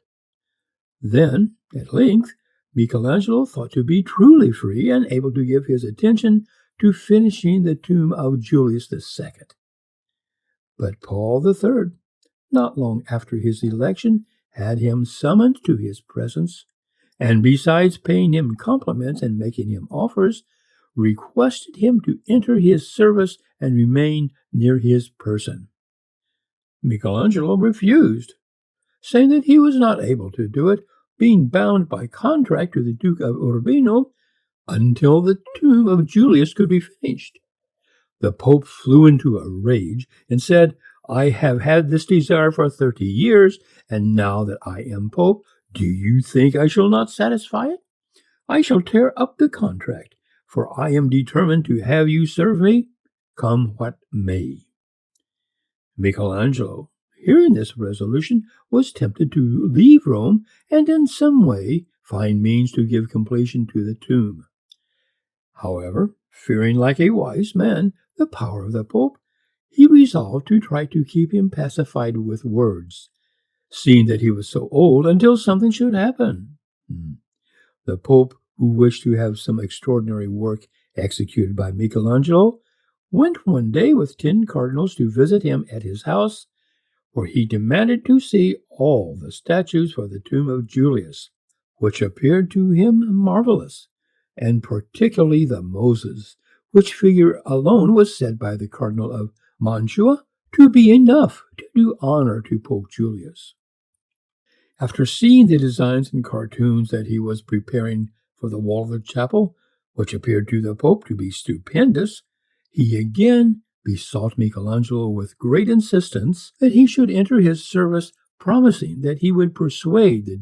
Then, at length, Michelangelo thought to be truly free and able to give his attention to finishing the tomb of Julius II. But Paul III, not long after his election, had him summoned to his presence, and besides paying him compliments and making him offers, requested him to enter his service and remain near his person. Michelangelo refused, saying that he was not able to do it, being bound by contract to the Duke of Urbino until the tomb of Julius could be finished. The Pope flew into a rage and said, "I have had this desire for 30 years, and now that I am Pope, do you think I shall not satisfy it? I shall tear up the contract, for I am determined to have you serve me, come what may." Michelangelo, hearing this resolution, was tempted to leave Rome and in some way find means to give completion to the tomb. However, fearing like a wise man the power of the Pope, he resolved to try to keep him pacified with words, seeing that he was so old, until something should happen. The Pope, who wished to have some extraordinary work executed by Michelangelo, went one day with 10 cardinals to visit him at his house, where he demanded to see all the statues for the tomb of Julius, which appeared to him marvelous, and particularly the Moses, which figure alone was said by the Cardinal of Mantua to be enough to do honor to Pope Julius. After seeing the designs and cartoons that he was preparing for the wall of the chapel, which appeared to the Pope to be stupendous, he again besought Michelangelo with great insistence that he should enter his service, promising that he would persuade the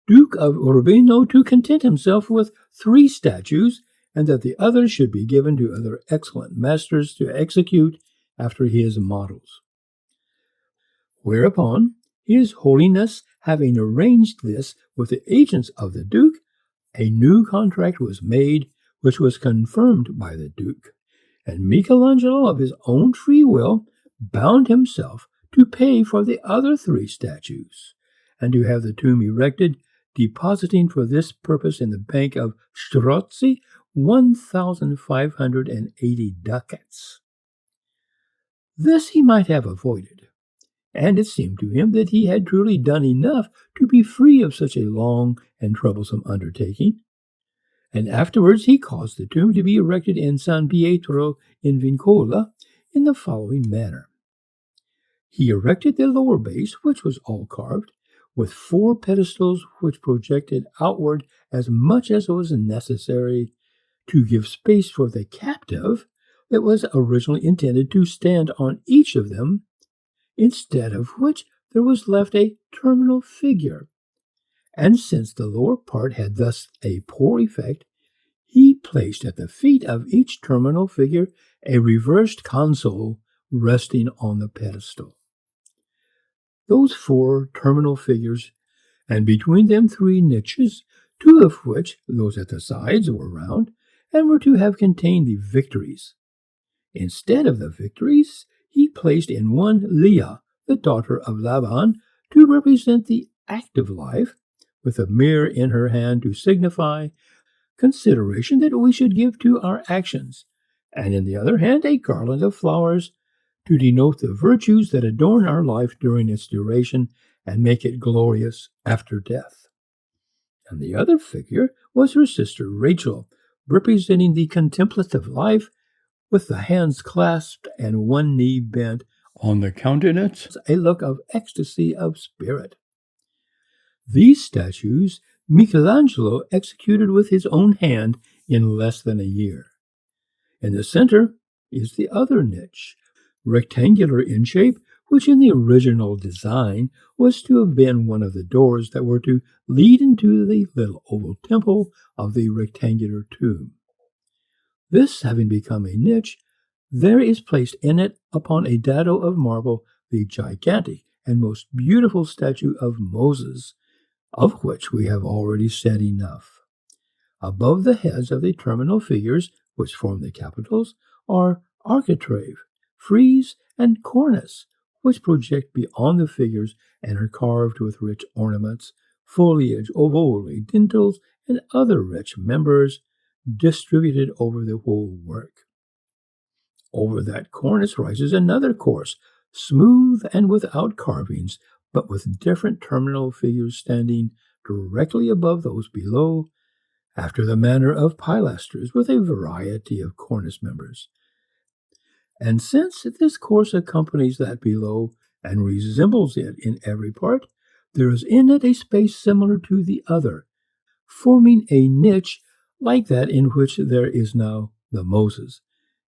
Duke of Urbino to content himself with 3 statues, and that the others should be given to other excellent masters to execute after his models. Whereupon, His Holiness, having arranged this with the agents of the Duke, a new contract was made, which was confirmed by the Duke, and Michelangelo, of his own free will, bound himself to pay for the other 3 statues, and to have the tomb erected, depositing for this purpose in the bank of Strozzi 1,580 ducats. This he might have avoided, and it seemed to him that he had truly done enough to be free of such a long and troublesome undertaking, and afterwards he caused the tomb to be erected in San Pietro in Vincola in the following manner. He erected the lower base, which was all carved, with 4 pedestals which projected outward as much as was necessary to give space for the captive that was originally intended to stand on each of them, instead of which there was left a terminal figure, And since the lower part had thus a poor effect, he placed at the feet of each terminal figure a reversed console resting on the pedestal. Those 4 terminal figures, and between them 3 niches, 2 of which, those at the sides, were round, and were to have contained the victories. Instead of the victories, he placed in one Leah, the daughter of Laban, to represent the active life, with a mirror in her hand to signify consideration that we should give to our actions, and in the other hand a garland of flowers to denote the virtues that adorn our life during its duration and make it glorious after death. And the other figure was her sister Rachel, representing the contemplative life, with the hands clasped and one knee bent, on the countenance a look of ecstasy of spirit. These statues Michelangelo executed with his own hand in less than a year. In the center is the other niche, rectangular in shape, which in the original design was to have been one of the doors that were to lead into the little oval temple of the rectangular tomb. This having become a niche, there is placed in it, upon a dado of marble, the gigantic and most beautiful statue of Moses, of which we have already said enough. Above the heads of the terminal figures, which form the capitals, are architrave, frieze, and cornice, which project beyond the figures and are carved with rich ornaments, foliage, ovoli, dentils, and other rich members distributed over the whole work. Over that cornice rises another course, smooth and without carvings, but with different terminal figures standing directly above those below, after the manner of pilasters, with a variety of cornice members. And since this course accompanies that below and resembles it in every part, there is in it a space similar to the other, forming a niche like that in which there is now the Moses.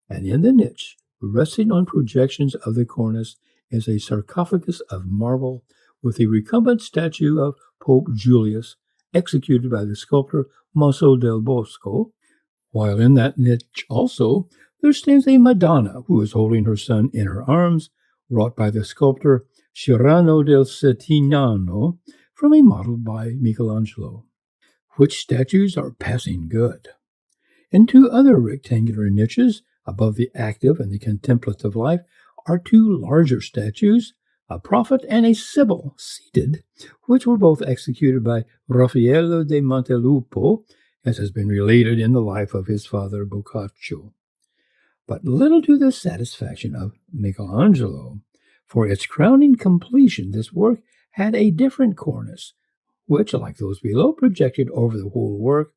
And in the niche, resting on projections of the cornice, is a sarcophagus of marble with a recumbent statue of Pope Julius, executed by the sculptor Maso del Bosco, while in that niche also there stands a Madonna who is holding her son in her arms, wrought by the sculptor Cirano del Settignano from a model by Michelangelo, which statues are passing good. In 2 other rectangular niches, above the active and the contemplative life, are 2 larger statues, a prophet and a sibyl seated, which were both executed by Raffaello de Montelupo, as has been related in the life of his father Boccaccio. But little to the satisfaction of Michelangelo. For its crowning completion, this work had a different cornice, which, like those below, projected over the whole work,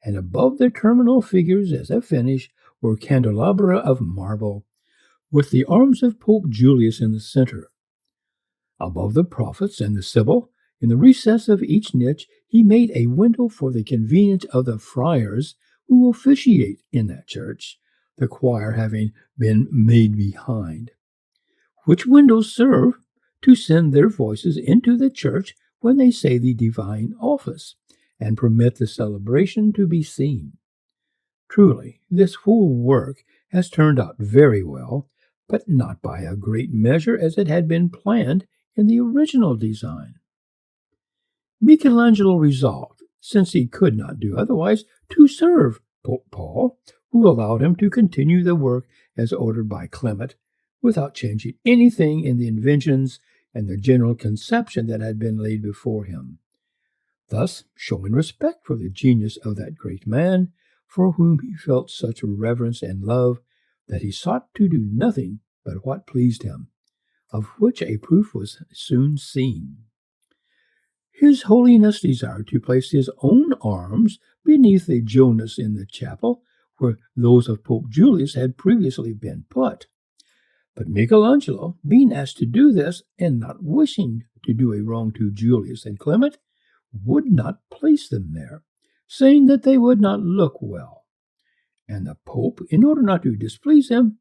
and above the terminal figures as a finish were candelabra of marble, with the arms of Pope Julius in the center. Above the prophets and the sibyl, in the recess of each niche, he made a window for the convenience of the friars who officiate in that church, the choir having been made behind, which windows serve to send their voices into the church when they say the divine office, and permit the celebration to be seen. Truly, this whole work has turned out very well, but not by a great measure as it had been planned in the original design. Michelangelo resolved, since he could not do otherwise, to serve Pope Paul, who allowed him to continue the work as ordered by Clement, without changing anything in the inventions and the general conception that had been laid before him, thus showing respect for the genius of that great man, for whom he felt such reverence and love that he sought to do nothing but what pleased him, of which a proof was soon seen. His Holiness desired to place his own arms beneath the Jonas in the chapel, where those of Pope Julius had previously been put. But Michelangelo, being asked to do this, and not wishing to do a wrong to Julius and Clement, would not place them there, saying that they would not look well. And the Pope, in order not to displease him,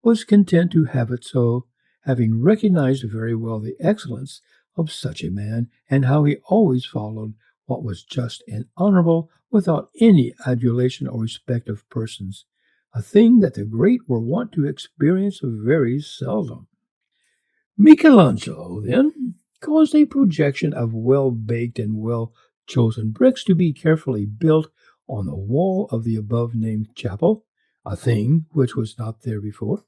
was content to have it so, having recognized very well the excellence of such a man, and how he always followed what was just and honorable without any adulation or respect of persons, a thing that the great were wont to experience very seldom. Michelangelo, then, caused a projection of well-baked and well-chosen bricks to be carefully built on the wall of the above-named chapel, a thing which was not there before,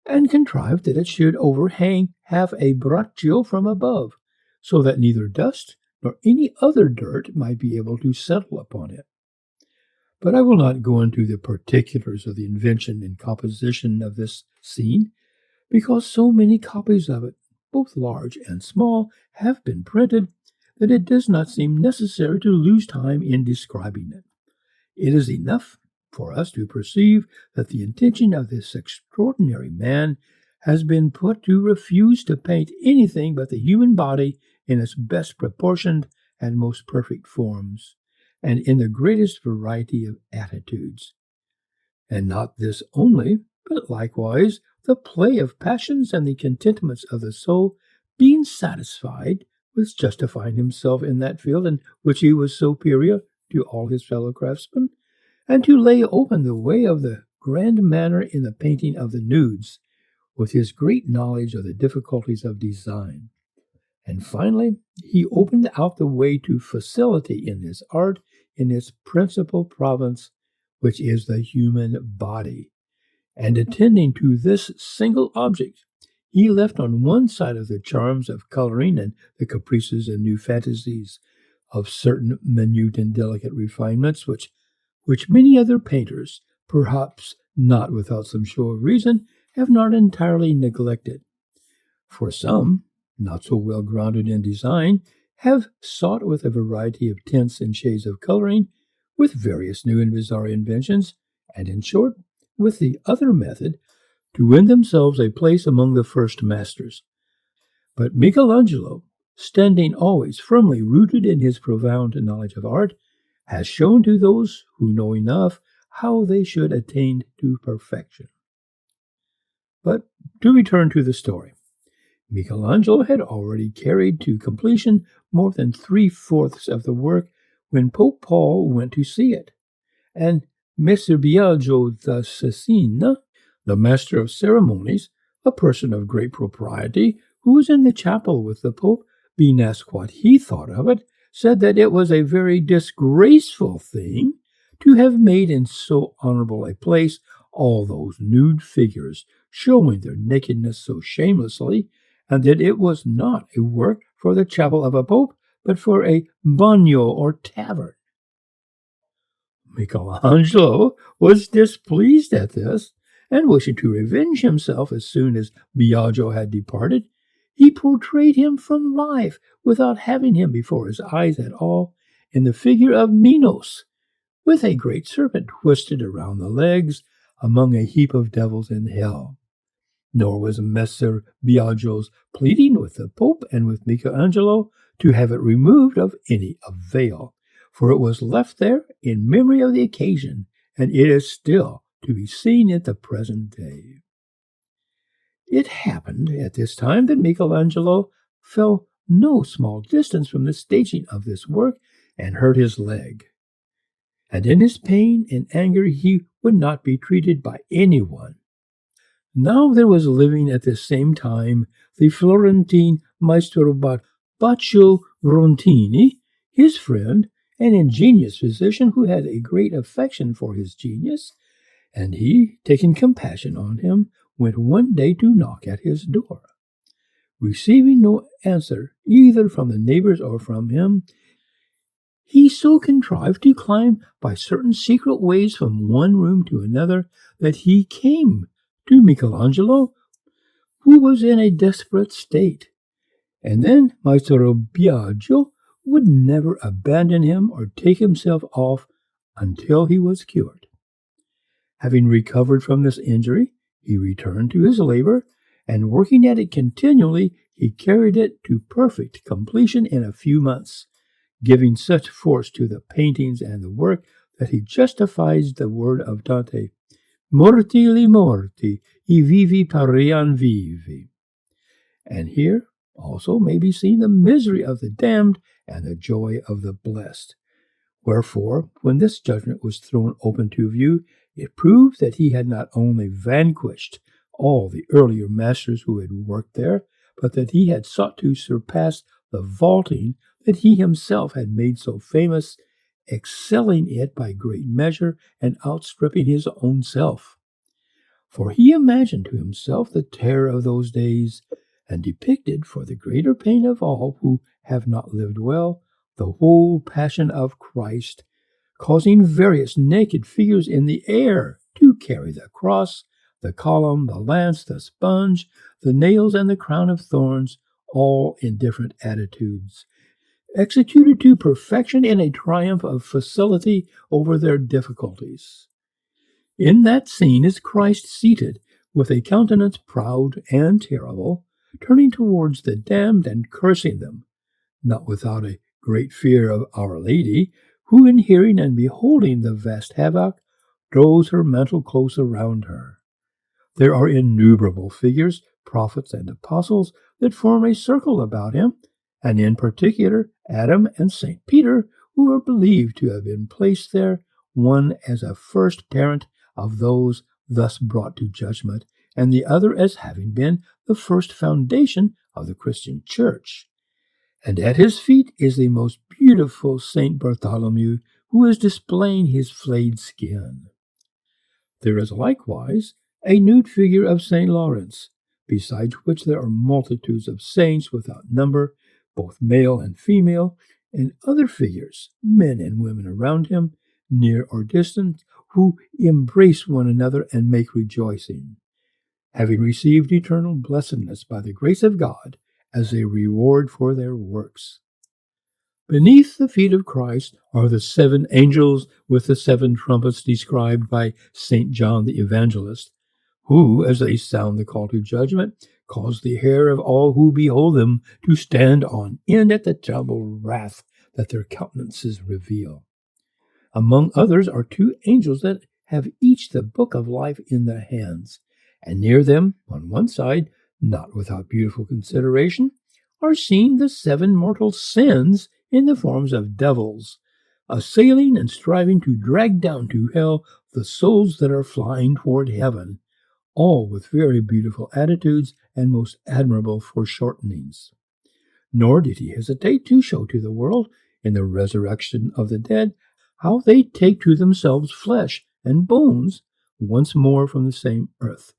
and contrived that it should overhang half a braccio from above, so that neither dust nor any other dirt might be able to settle upon it. But I will not go into the particulars of the invention and composition of this scene, because so many copies of it, both large and small, have been printed, that it does not seem necessary to lose time in describing it. It is enough for us to perceive that the intention of this extraordinary man has been put to refuse to paint anything but the human body in its best proportioned and most perfect forms, and in the greatest variety of attitudes. And not this only, but likewise the play of passions and the contentments of the soul, being satisfied with justifying himself in that field in which he was superior to all his fellow craftsmen, and to lay open the way of the grand manner in the painting of the nudes, with his great knowledge of the difficulties of design. And finally, he opened out the way to facility in this art in its principal province, which is the human body. And attending to this single object, he left on one side of the charms of coloring and the caprices and new fantasies of certain minute and delicate refinements which many other painters, perhaps not without some show of reason, have not entirely neglected. For some, not so well grounded in design, have sought with a variety of tints and shades of coloring, with various new and bizarre inventions, and in short, with the other method, to win themselves a place among the first masters. But Michelangelo, standing always firmly rooted in his profound knowledge of art, has shown to those who know enough how they should attain to perfection. But to return to the story, Michelangelo had already carried to completion more than 3/4 of the work when Pope Paul went to see it, and Messer Biagio da Cesena, the master of ceremonies, a person of great propriety, who was in the chapel with the Pope, being asked what he thought of it, said that it was a very disgraceful thing to have made in so honorable a place all those nude figures, showing their nakedness so shamelessly, and that it was not a work for the chapel of a pope, but for a bagno or tavern. Michelangelo was displeased at this, and wishing to revenge himself as soon as Biagio had departed, he portrayed him from life, without having him before his eyes at all, in the figure of Minos, with a great serpent twisted around the legs, among a heap of devils in hell. Nor was Messer Biagio's pleading with the Pope and with Michelangelo to have it removed of any avail, for it was left there in memory of the occasion, and it is still to be seen at the present day. It happened at this time that Michelangelo fell no small distance from the staging of this work and hurt his leg. And in his pain and anger he would not be treated by anyone. Now there was living at the same time the Florentine Maestro Baccio Rontini, his friend, an ingenious physician who had a great affection for his genius, and he, taking compassion on him, went one day to knock at his door. Receiving no answer either from the neighbors or from him, he so contrived to climb by certain secret ways from one room to another that he came to Michelangelo, who was in a desperate state. And then Maestro Biagio would never abandon him or take himself off until he was cured. Having recovered from this injury, he returned to his labor, and working at it continually, he carried it to perfect completion in a few months, giving such force to the paintings and the work that he justifies the word of Dante, morti li morti, I vivi parian vivi. And here Also may be seen the misery of the damned and the joy of the blessed. Wherefore, when this judgment was thrown open to view, it proved that he had not only vanquished all the earlier masters who had worked there, but that he had sought to surpass the vaulting that he himself had made so famous, excelling it by great measure and outstripping his own self. For he imagined to himself the terror of those days, and depicted, for the greater pain of all who have not lived well, the whole passion of Christ, causing various naked figures in the air to carry the cross, the column, the lance, the sponge, the nails, and the crown of thorns, all in different attitudes, executed to perfection in a triumph of facility over their difficulties. In that scene is Christ seated, with a countenance proud and terrible, turning towards the damned and cursing them, not without a great fear of Our Lady, who, in hearing and beholding the vast havoc, throws her mantle close around her. There are innumerable figures, prophets and apostles, that form a circle about him, and in particular Adam and St. Peter, who are believed to have been placed there, one as a first parent of those thus brought to judgment, and the other as having been the first foundation of the Christian Church. And at his feet is the most beautiful St. Bartholomew, who is displaying his flayed skin. There is likewise a nude figure of St. Lawrence, besides which there are multitudes of saints without number, both male and female, and other figures, men and women around him, near or distant, who embrace one another and make rejoicing, having received eternal blessedness by the grace of God as a reward for their works. Beneath the feet of Christ are the 7 angels with the 7 trumpets described by St. John the Evangelist, who, as they sound the call to judgment, cause the hair of all who behold them to stand on end at the terrible wrath that their countenances reveal. Among others are 2 angels that have each the book of life in their hands, and near them, on one side, not without beautiful consideration, are seen the 7 mortal sins in the forms of devils, assailing and striving to drag down to hell the souls that are flying toward heaven, all with very beautiful attitudes and most admirable foreshortenings. Nor did he hesitate to show to the world, in the resurrection of the dead, how they take to themselves flesh and bones once more from the same earth,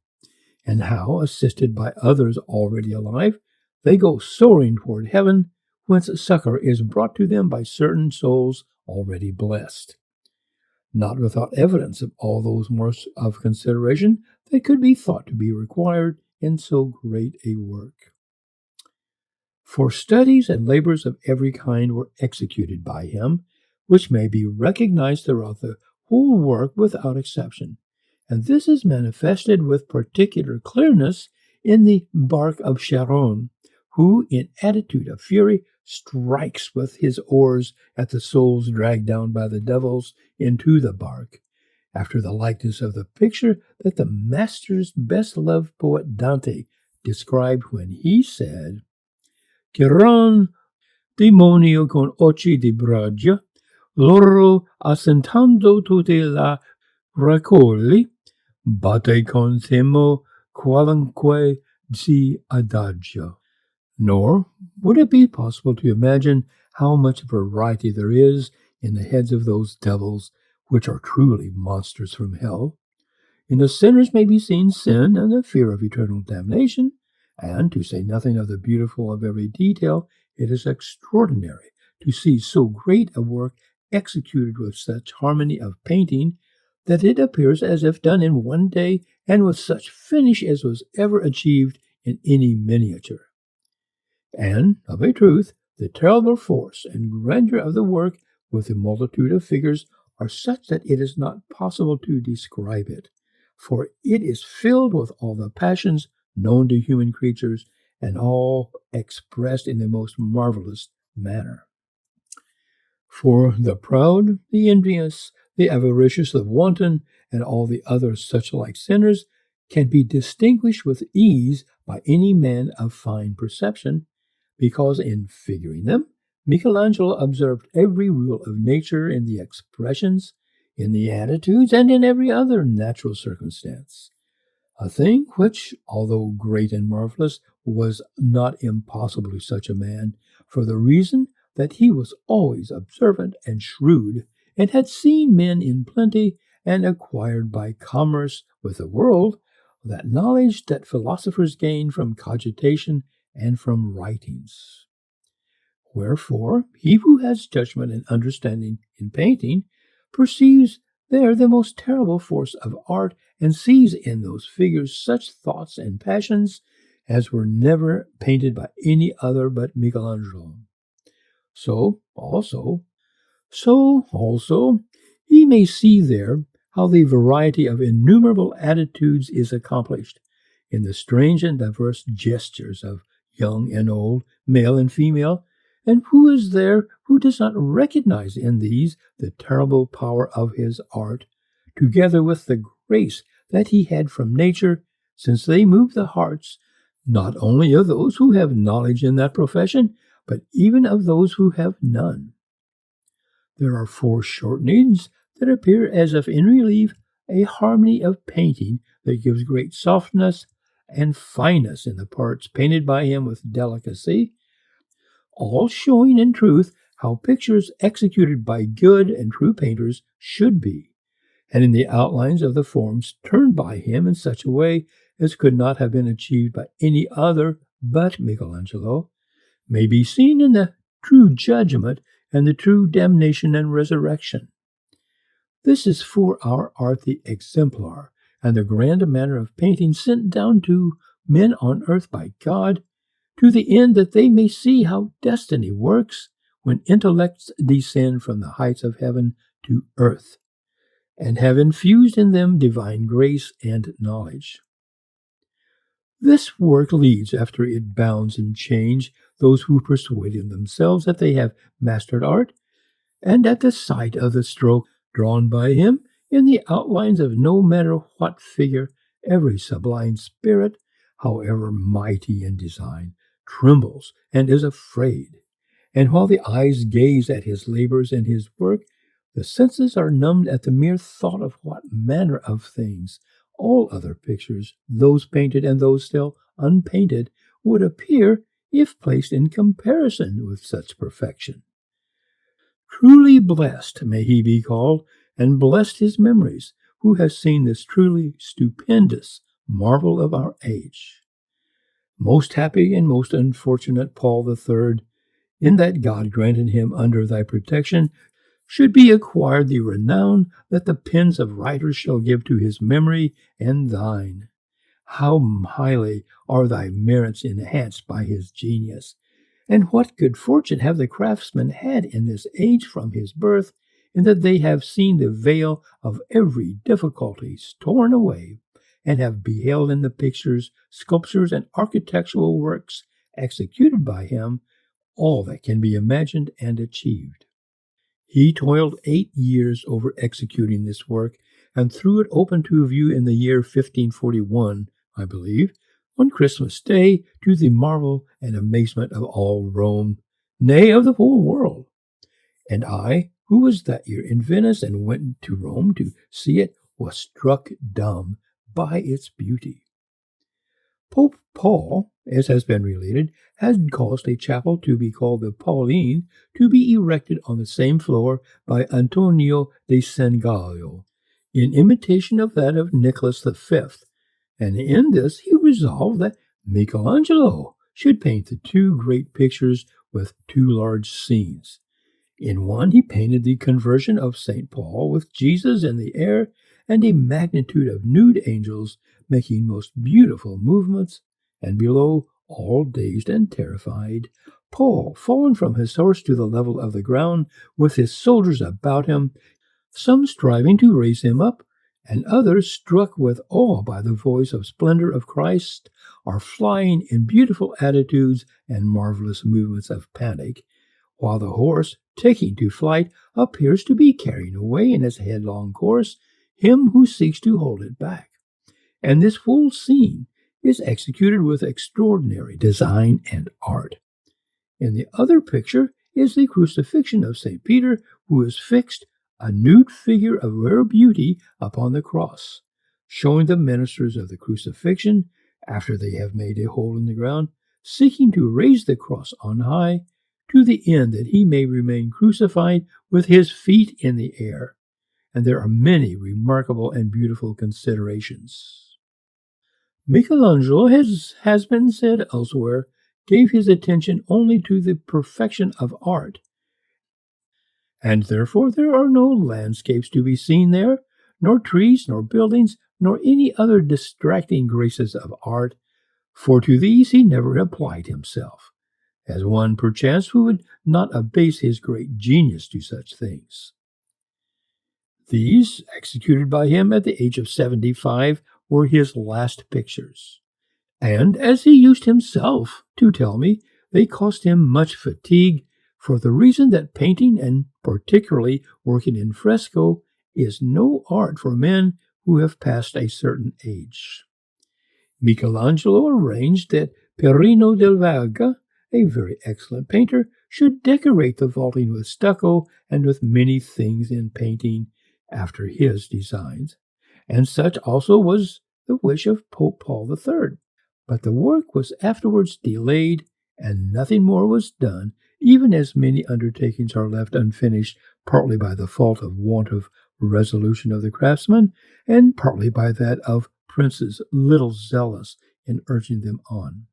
and how, assisted by others already alive, they go soaring toward heaven, whence succor is brought to them by certain souls already blessed. Not without evidence of all those marks of consideration that could be thought to be required in so great a work. For studies and labors of every kind were executed by him, which may be recognized throughout the whole work without exception, and this is manifested with particular clearness in the bark of Charon, who, in attitude of fury, strikes with his oars at the souls dragged down by the devils into the bark, after the likeness of the picture that the master's best-loved poet Dante described when he said, Chiron, demonio con occhi di braccia, loro assentando tutte la raccogli, batte con semo qualunque si adagio. Nor would it be possible to imagine how much variety there is in the heads of those devils, which are truly monsters from hell. In the sinners may be seen sin and the fear of eternal damnation, and, to say nothing of the beautiful of every detail, it is extraordinary to see so great a work executed with such harmony of painting that it appears as if done in one day and with such finish as was ever achieved in any miniature. And, of a truth, the terrible force and grandeur of the work, with the multitude of figures, are such that it is not possible to describe it, for it is filled with all the passions known to human creatures, and all expressed in the most marvelous manner. For the proud, the envious, the avaricious, the wanton, and all the other such like sinners can be distinguished with ease by any man of fine perception, because in figuring them, Michelangelo observed every rule of nature in the expressions, in the attitudes, and in every other natural circumstance. A thing which, although great and marvelous, was not impossible to such a man, for the reason that he was always observant and shrewd, and had seen men in plenty, and acquired by commerce with the world that knowledge that philosophers gain from cogitation and from writings. Wherefore, he who has judgment and understanding in painting perceives there the most terrible force of art, and sees in those figures such thoughts and passions as were never painted by any other but Michelangelo. So also, he may see there how the variety of innumerable attitudes is accomplished in the strange and diverse gestures of young and old, male and female, and who is there who does not recognize in these the terrible power of his art, together with the grace that he had from nature, since they move the hearts not only of those who have knowledge in that profession, but even of those who have none. There are foreshortenings that appear as if in relief, a harmony of painting that gives great softness and fineness in the parts painted by him with delicacy, all showing in truth how pictures executed by good and true painters should be, and in the outlines of the forms turned by him in such a way as could not have been achieved by any other but Michelangelo, may be seen in the true judgment and the true damnation and resurrection. This is for our art the exemplar and the grand manner of painting sent down to men on earth by God, to the end that they may see how destiny works when intellects descend from the heights of heaven to earth, and have infused in them divine grace and knowledge. This work leads, after it bounds and change, those who persuaded themselves that they have mastered art, and at the sight of the stroke drawn by him in the outlines of no matter what figure, every sublime spirit, however mighty in design, trembles and is afraid. And while the eyes gaze at his labors and his work, the senses are numbed at the mere thought of what manner of things all other pictures, those painted and those still unpainted, would appear if placed in comparison with such perfection. Truly blessed may he be called, and blessed his memories, who has seen this truly stupendous marvel of our age. Most happy and most unfortunate Paul III, in that God granted him under thy protection should be acquired the renown that the pens of writers shall give to his memory and thine. How highly are thy merits enhanced by his genius, and what good fortune have the craftsmen had in this age from his birth, in that they have seen the veil of every difficulty torn away, and have beheld in the pictures, sculptures, and architectural works executed by him all that can be imagined and achieved. He toiled 8 years over executing this work, and threw it open to view in the year 1541, I believe, on Christmas Day, to the marvel and amazement of all Rome, nay, of the whole world. And I, who was that year in Venice and went to Rome to see it, was struck dumb by its beauty. Pope Paul, as has been related, had caused a chapel to be called the Pauline to be erected on the same floor by Antonio de Sangallo, in imitation of that of Nicholas V, and in this he resolved that Michelangelo should paint the 2 great pictures with 2 large scenes. In one he painted the conversion of St. Paul with Jesus in the air, and a magnitude of nude angels making most beautiful movements, and below, all dazed and terrified, Paul fallen from his horse to the level of the ground, with his soldiers about him, some striving to raise him up, and others, struck with awe by the voice of splendor of Christ, are flying in beautiful attitudes and marvelous movements of panic, while the horse, taking to flight, appears to be carrying away in its headlong course him who seeks to hold it back. And this whole scene is executed with extraordinary design and art. In the other picture is the crucifixion of St. Peter, who is fixed, a nude figure of rare beauty, upon the cross, showing the ministers of the crucifixion, after they have made a hole in the ground, seeking to raise the cross on high, to the end that he may remain crucified with his feet in the air. And there are many remarkable and beautiful considerations. Michelangelo, has been said elsewhere, gave his attention only to the perfection of art, and therefore there are no landscapes to be seen there, nor trees, nor buildings, nor any other distracting graces of art, for to these he never applied himself, as one perchance who would not abase his great genius to such things. These, executed by him at the age of 75, were his last pictures, and, as he used himself to tell me, they cost him much fatigue, for the reason that painting, and particularly working in fresco, is no art for men who have passed a certain age. Michelangelo arranged that Perino del Vaga, a very excellent painter, should decorate the vaulting with stucco and with many things in painting after his designs, and such also was the wish of Pope Paul III. But the work was afterwards delayed, and nothing more was done, even as many undertakings are left unfinished, partly by the fault of want of resolution of the craftsman, and partly by that of princes little zealous in urging them on.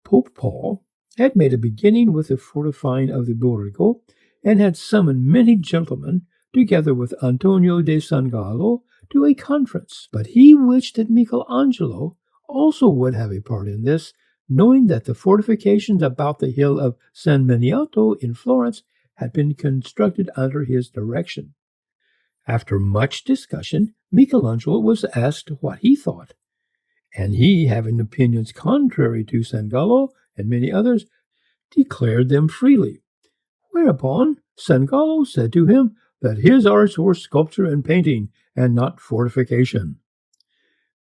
Pope Paul had made a beginning with the fortifying of the Borgo, and had summoned many gentlemen, together with Antonio de Sangallo, to a conference. But he wished that Michelangelo also would have a part in this, knowing that the fortifications about the hill of San Miniato in Florence had been constructed under his direction. After much discussion, Michelangelo was asked what he thought, and he, having opinions contrary to Sangallo and many others, declared them freely. Whereupon Sangallo said to him that his arts were sculpture and painting, and not fortification.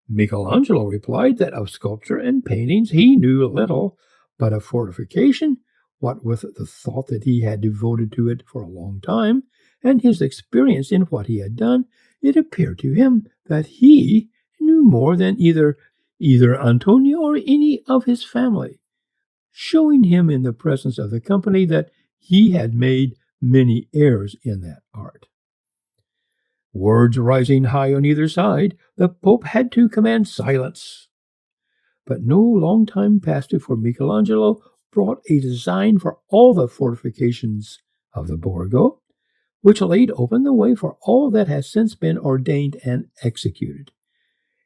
Michelangelo replied that of sculpture and paintings he knew little, but of fortification, what with the thought that he had devoted to it for a long time, and his experience in what he had done, it appeared to him that he knew more than either Antonio or any of his family, showing him in the presence of the company that he had made many errors in that art. Words rising high on either side, the Pope had to command silence. But no long time passed before Michelangelo brought a design for all the fortifications of the Borgo, which laid open the way for all that has since been ordained and executed.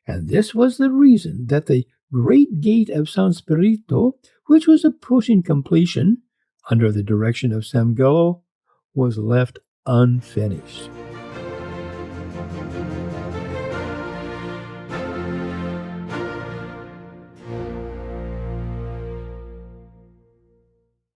And this was the reason that the great gate of San Spirito, which was approaching completion, under the direction of Sangallo, was left unfinished.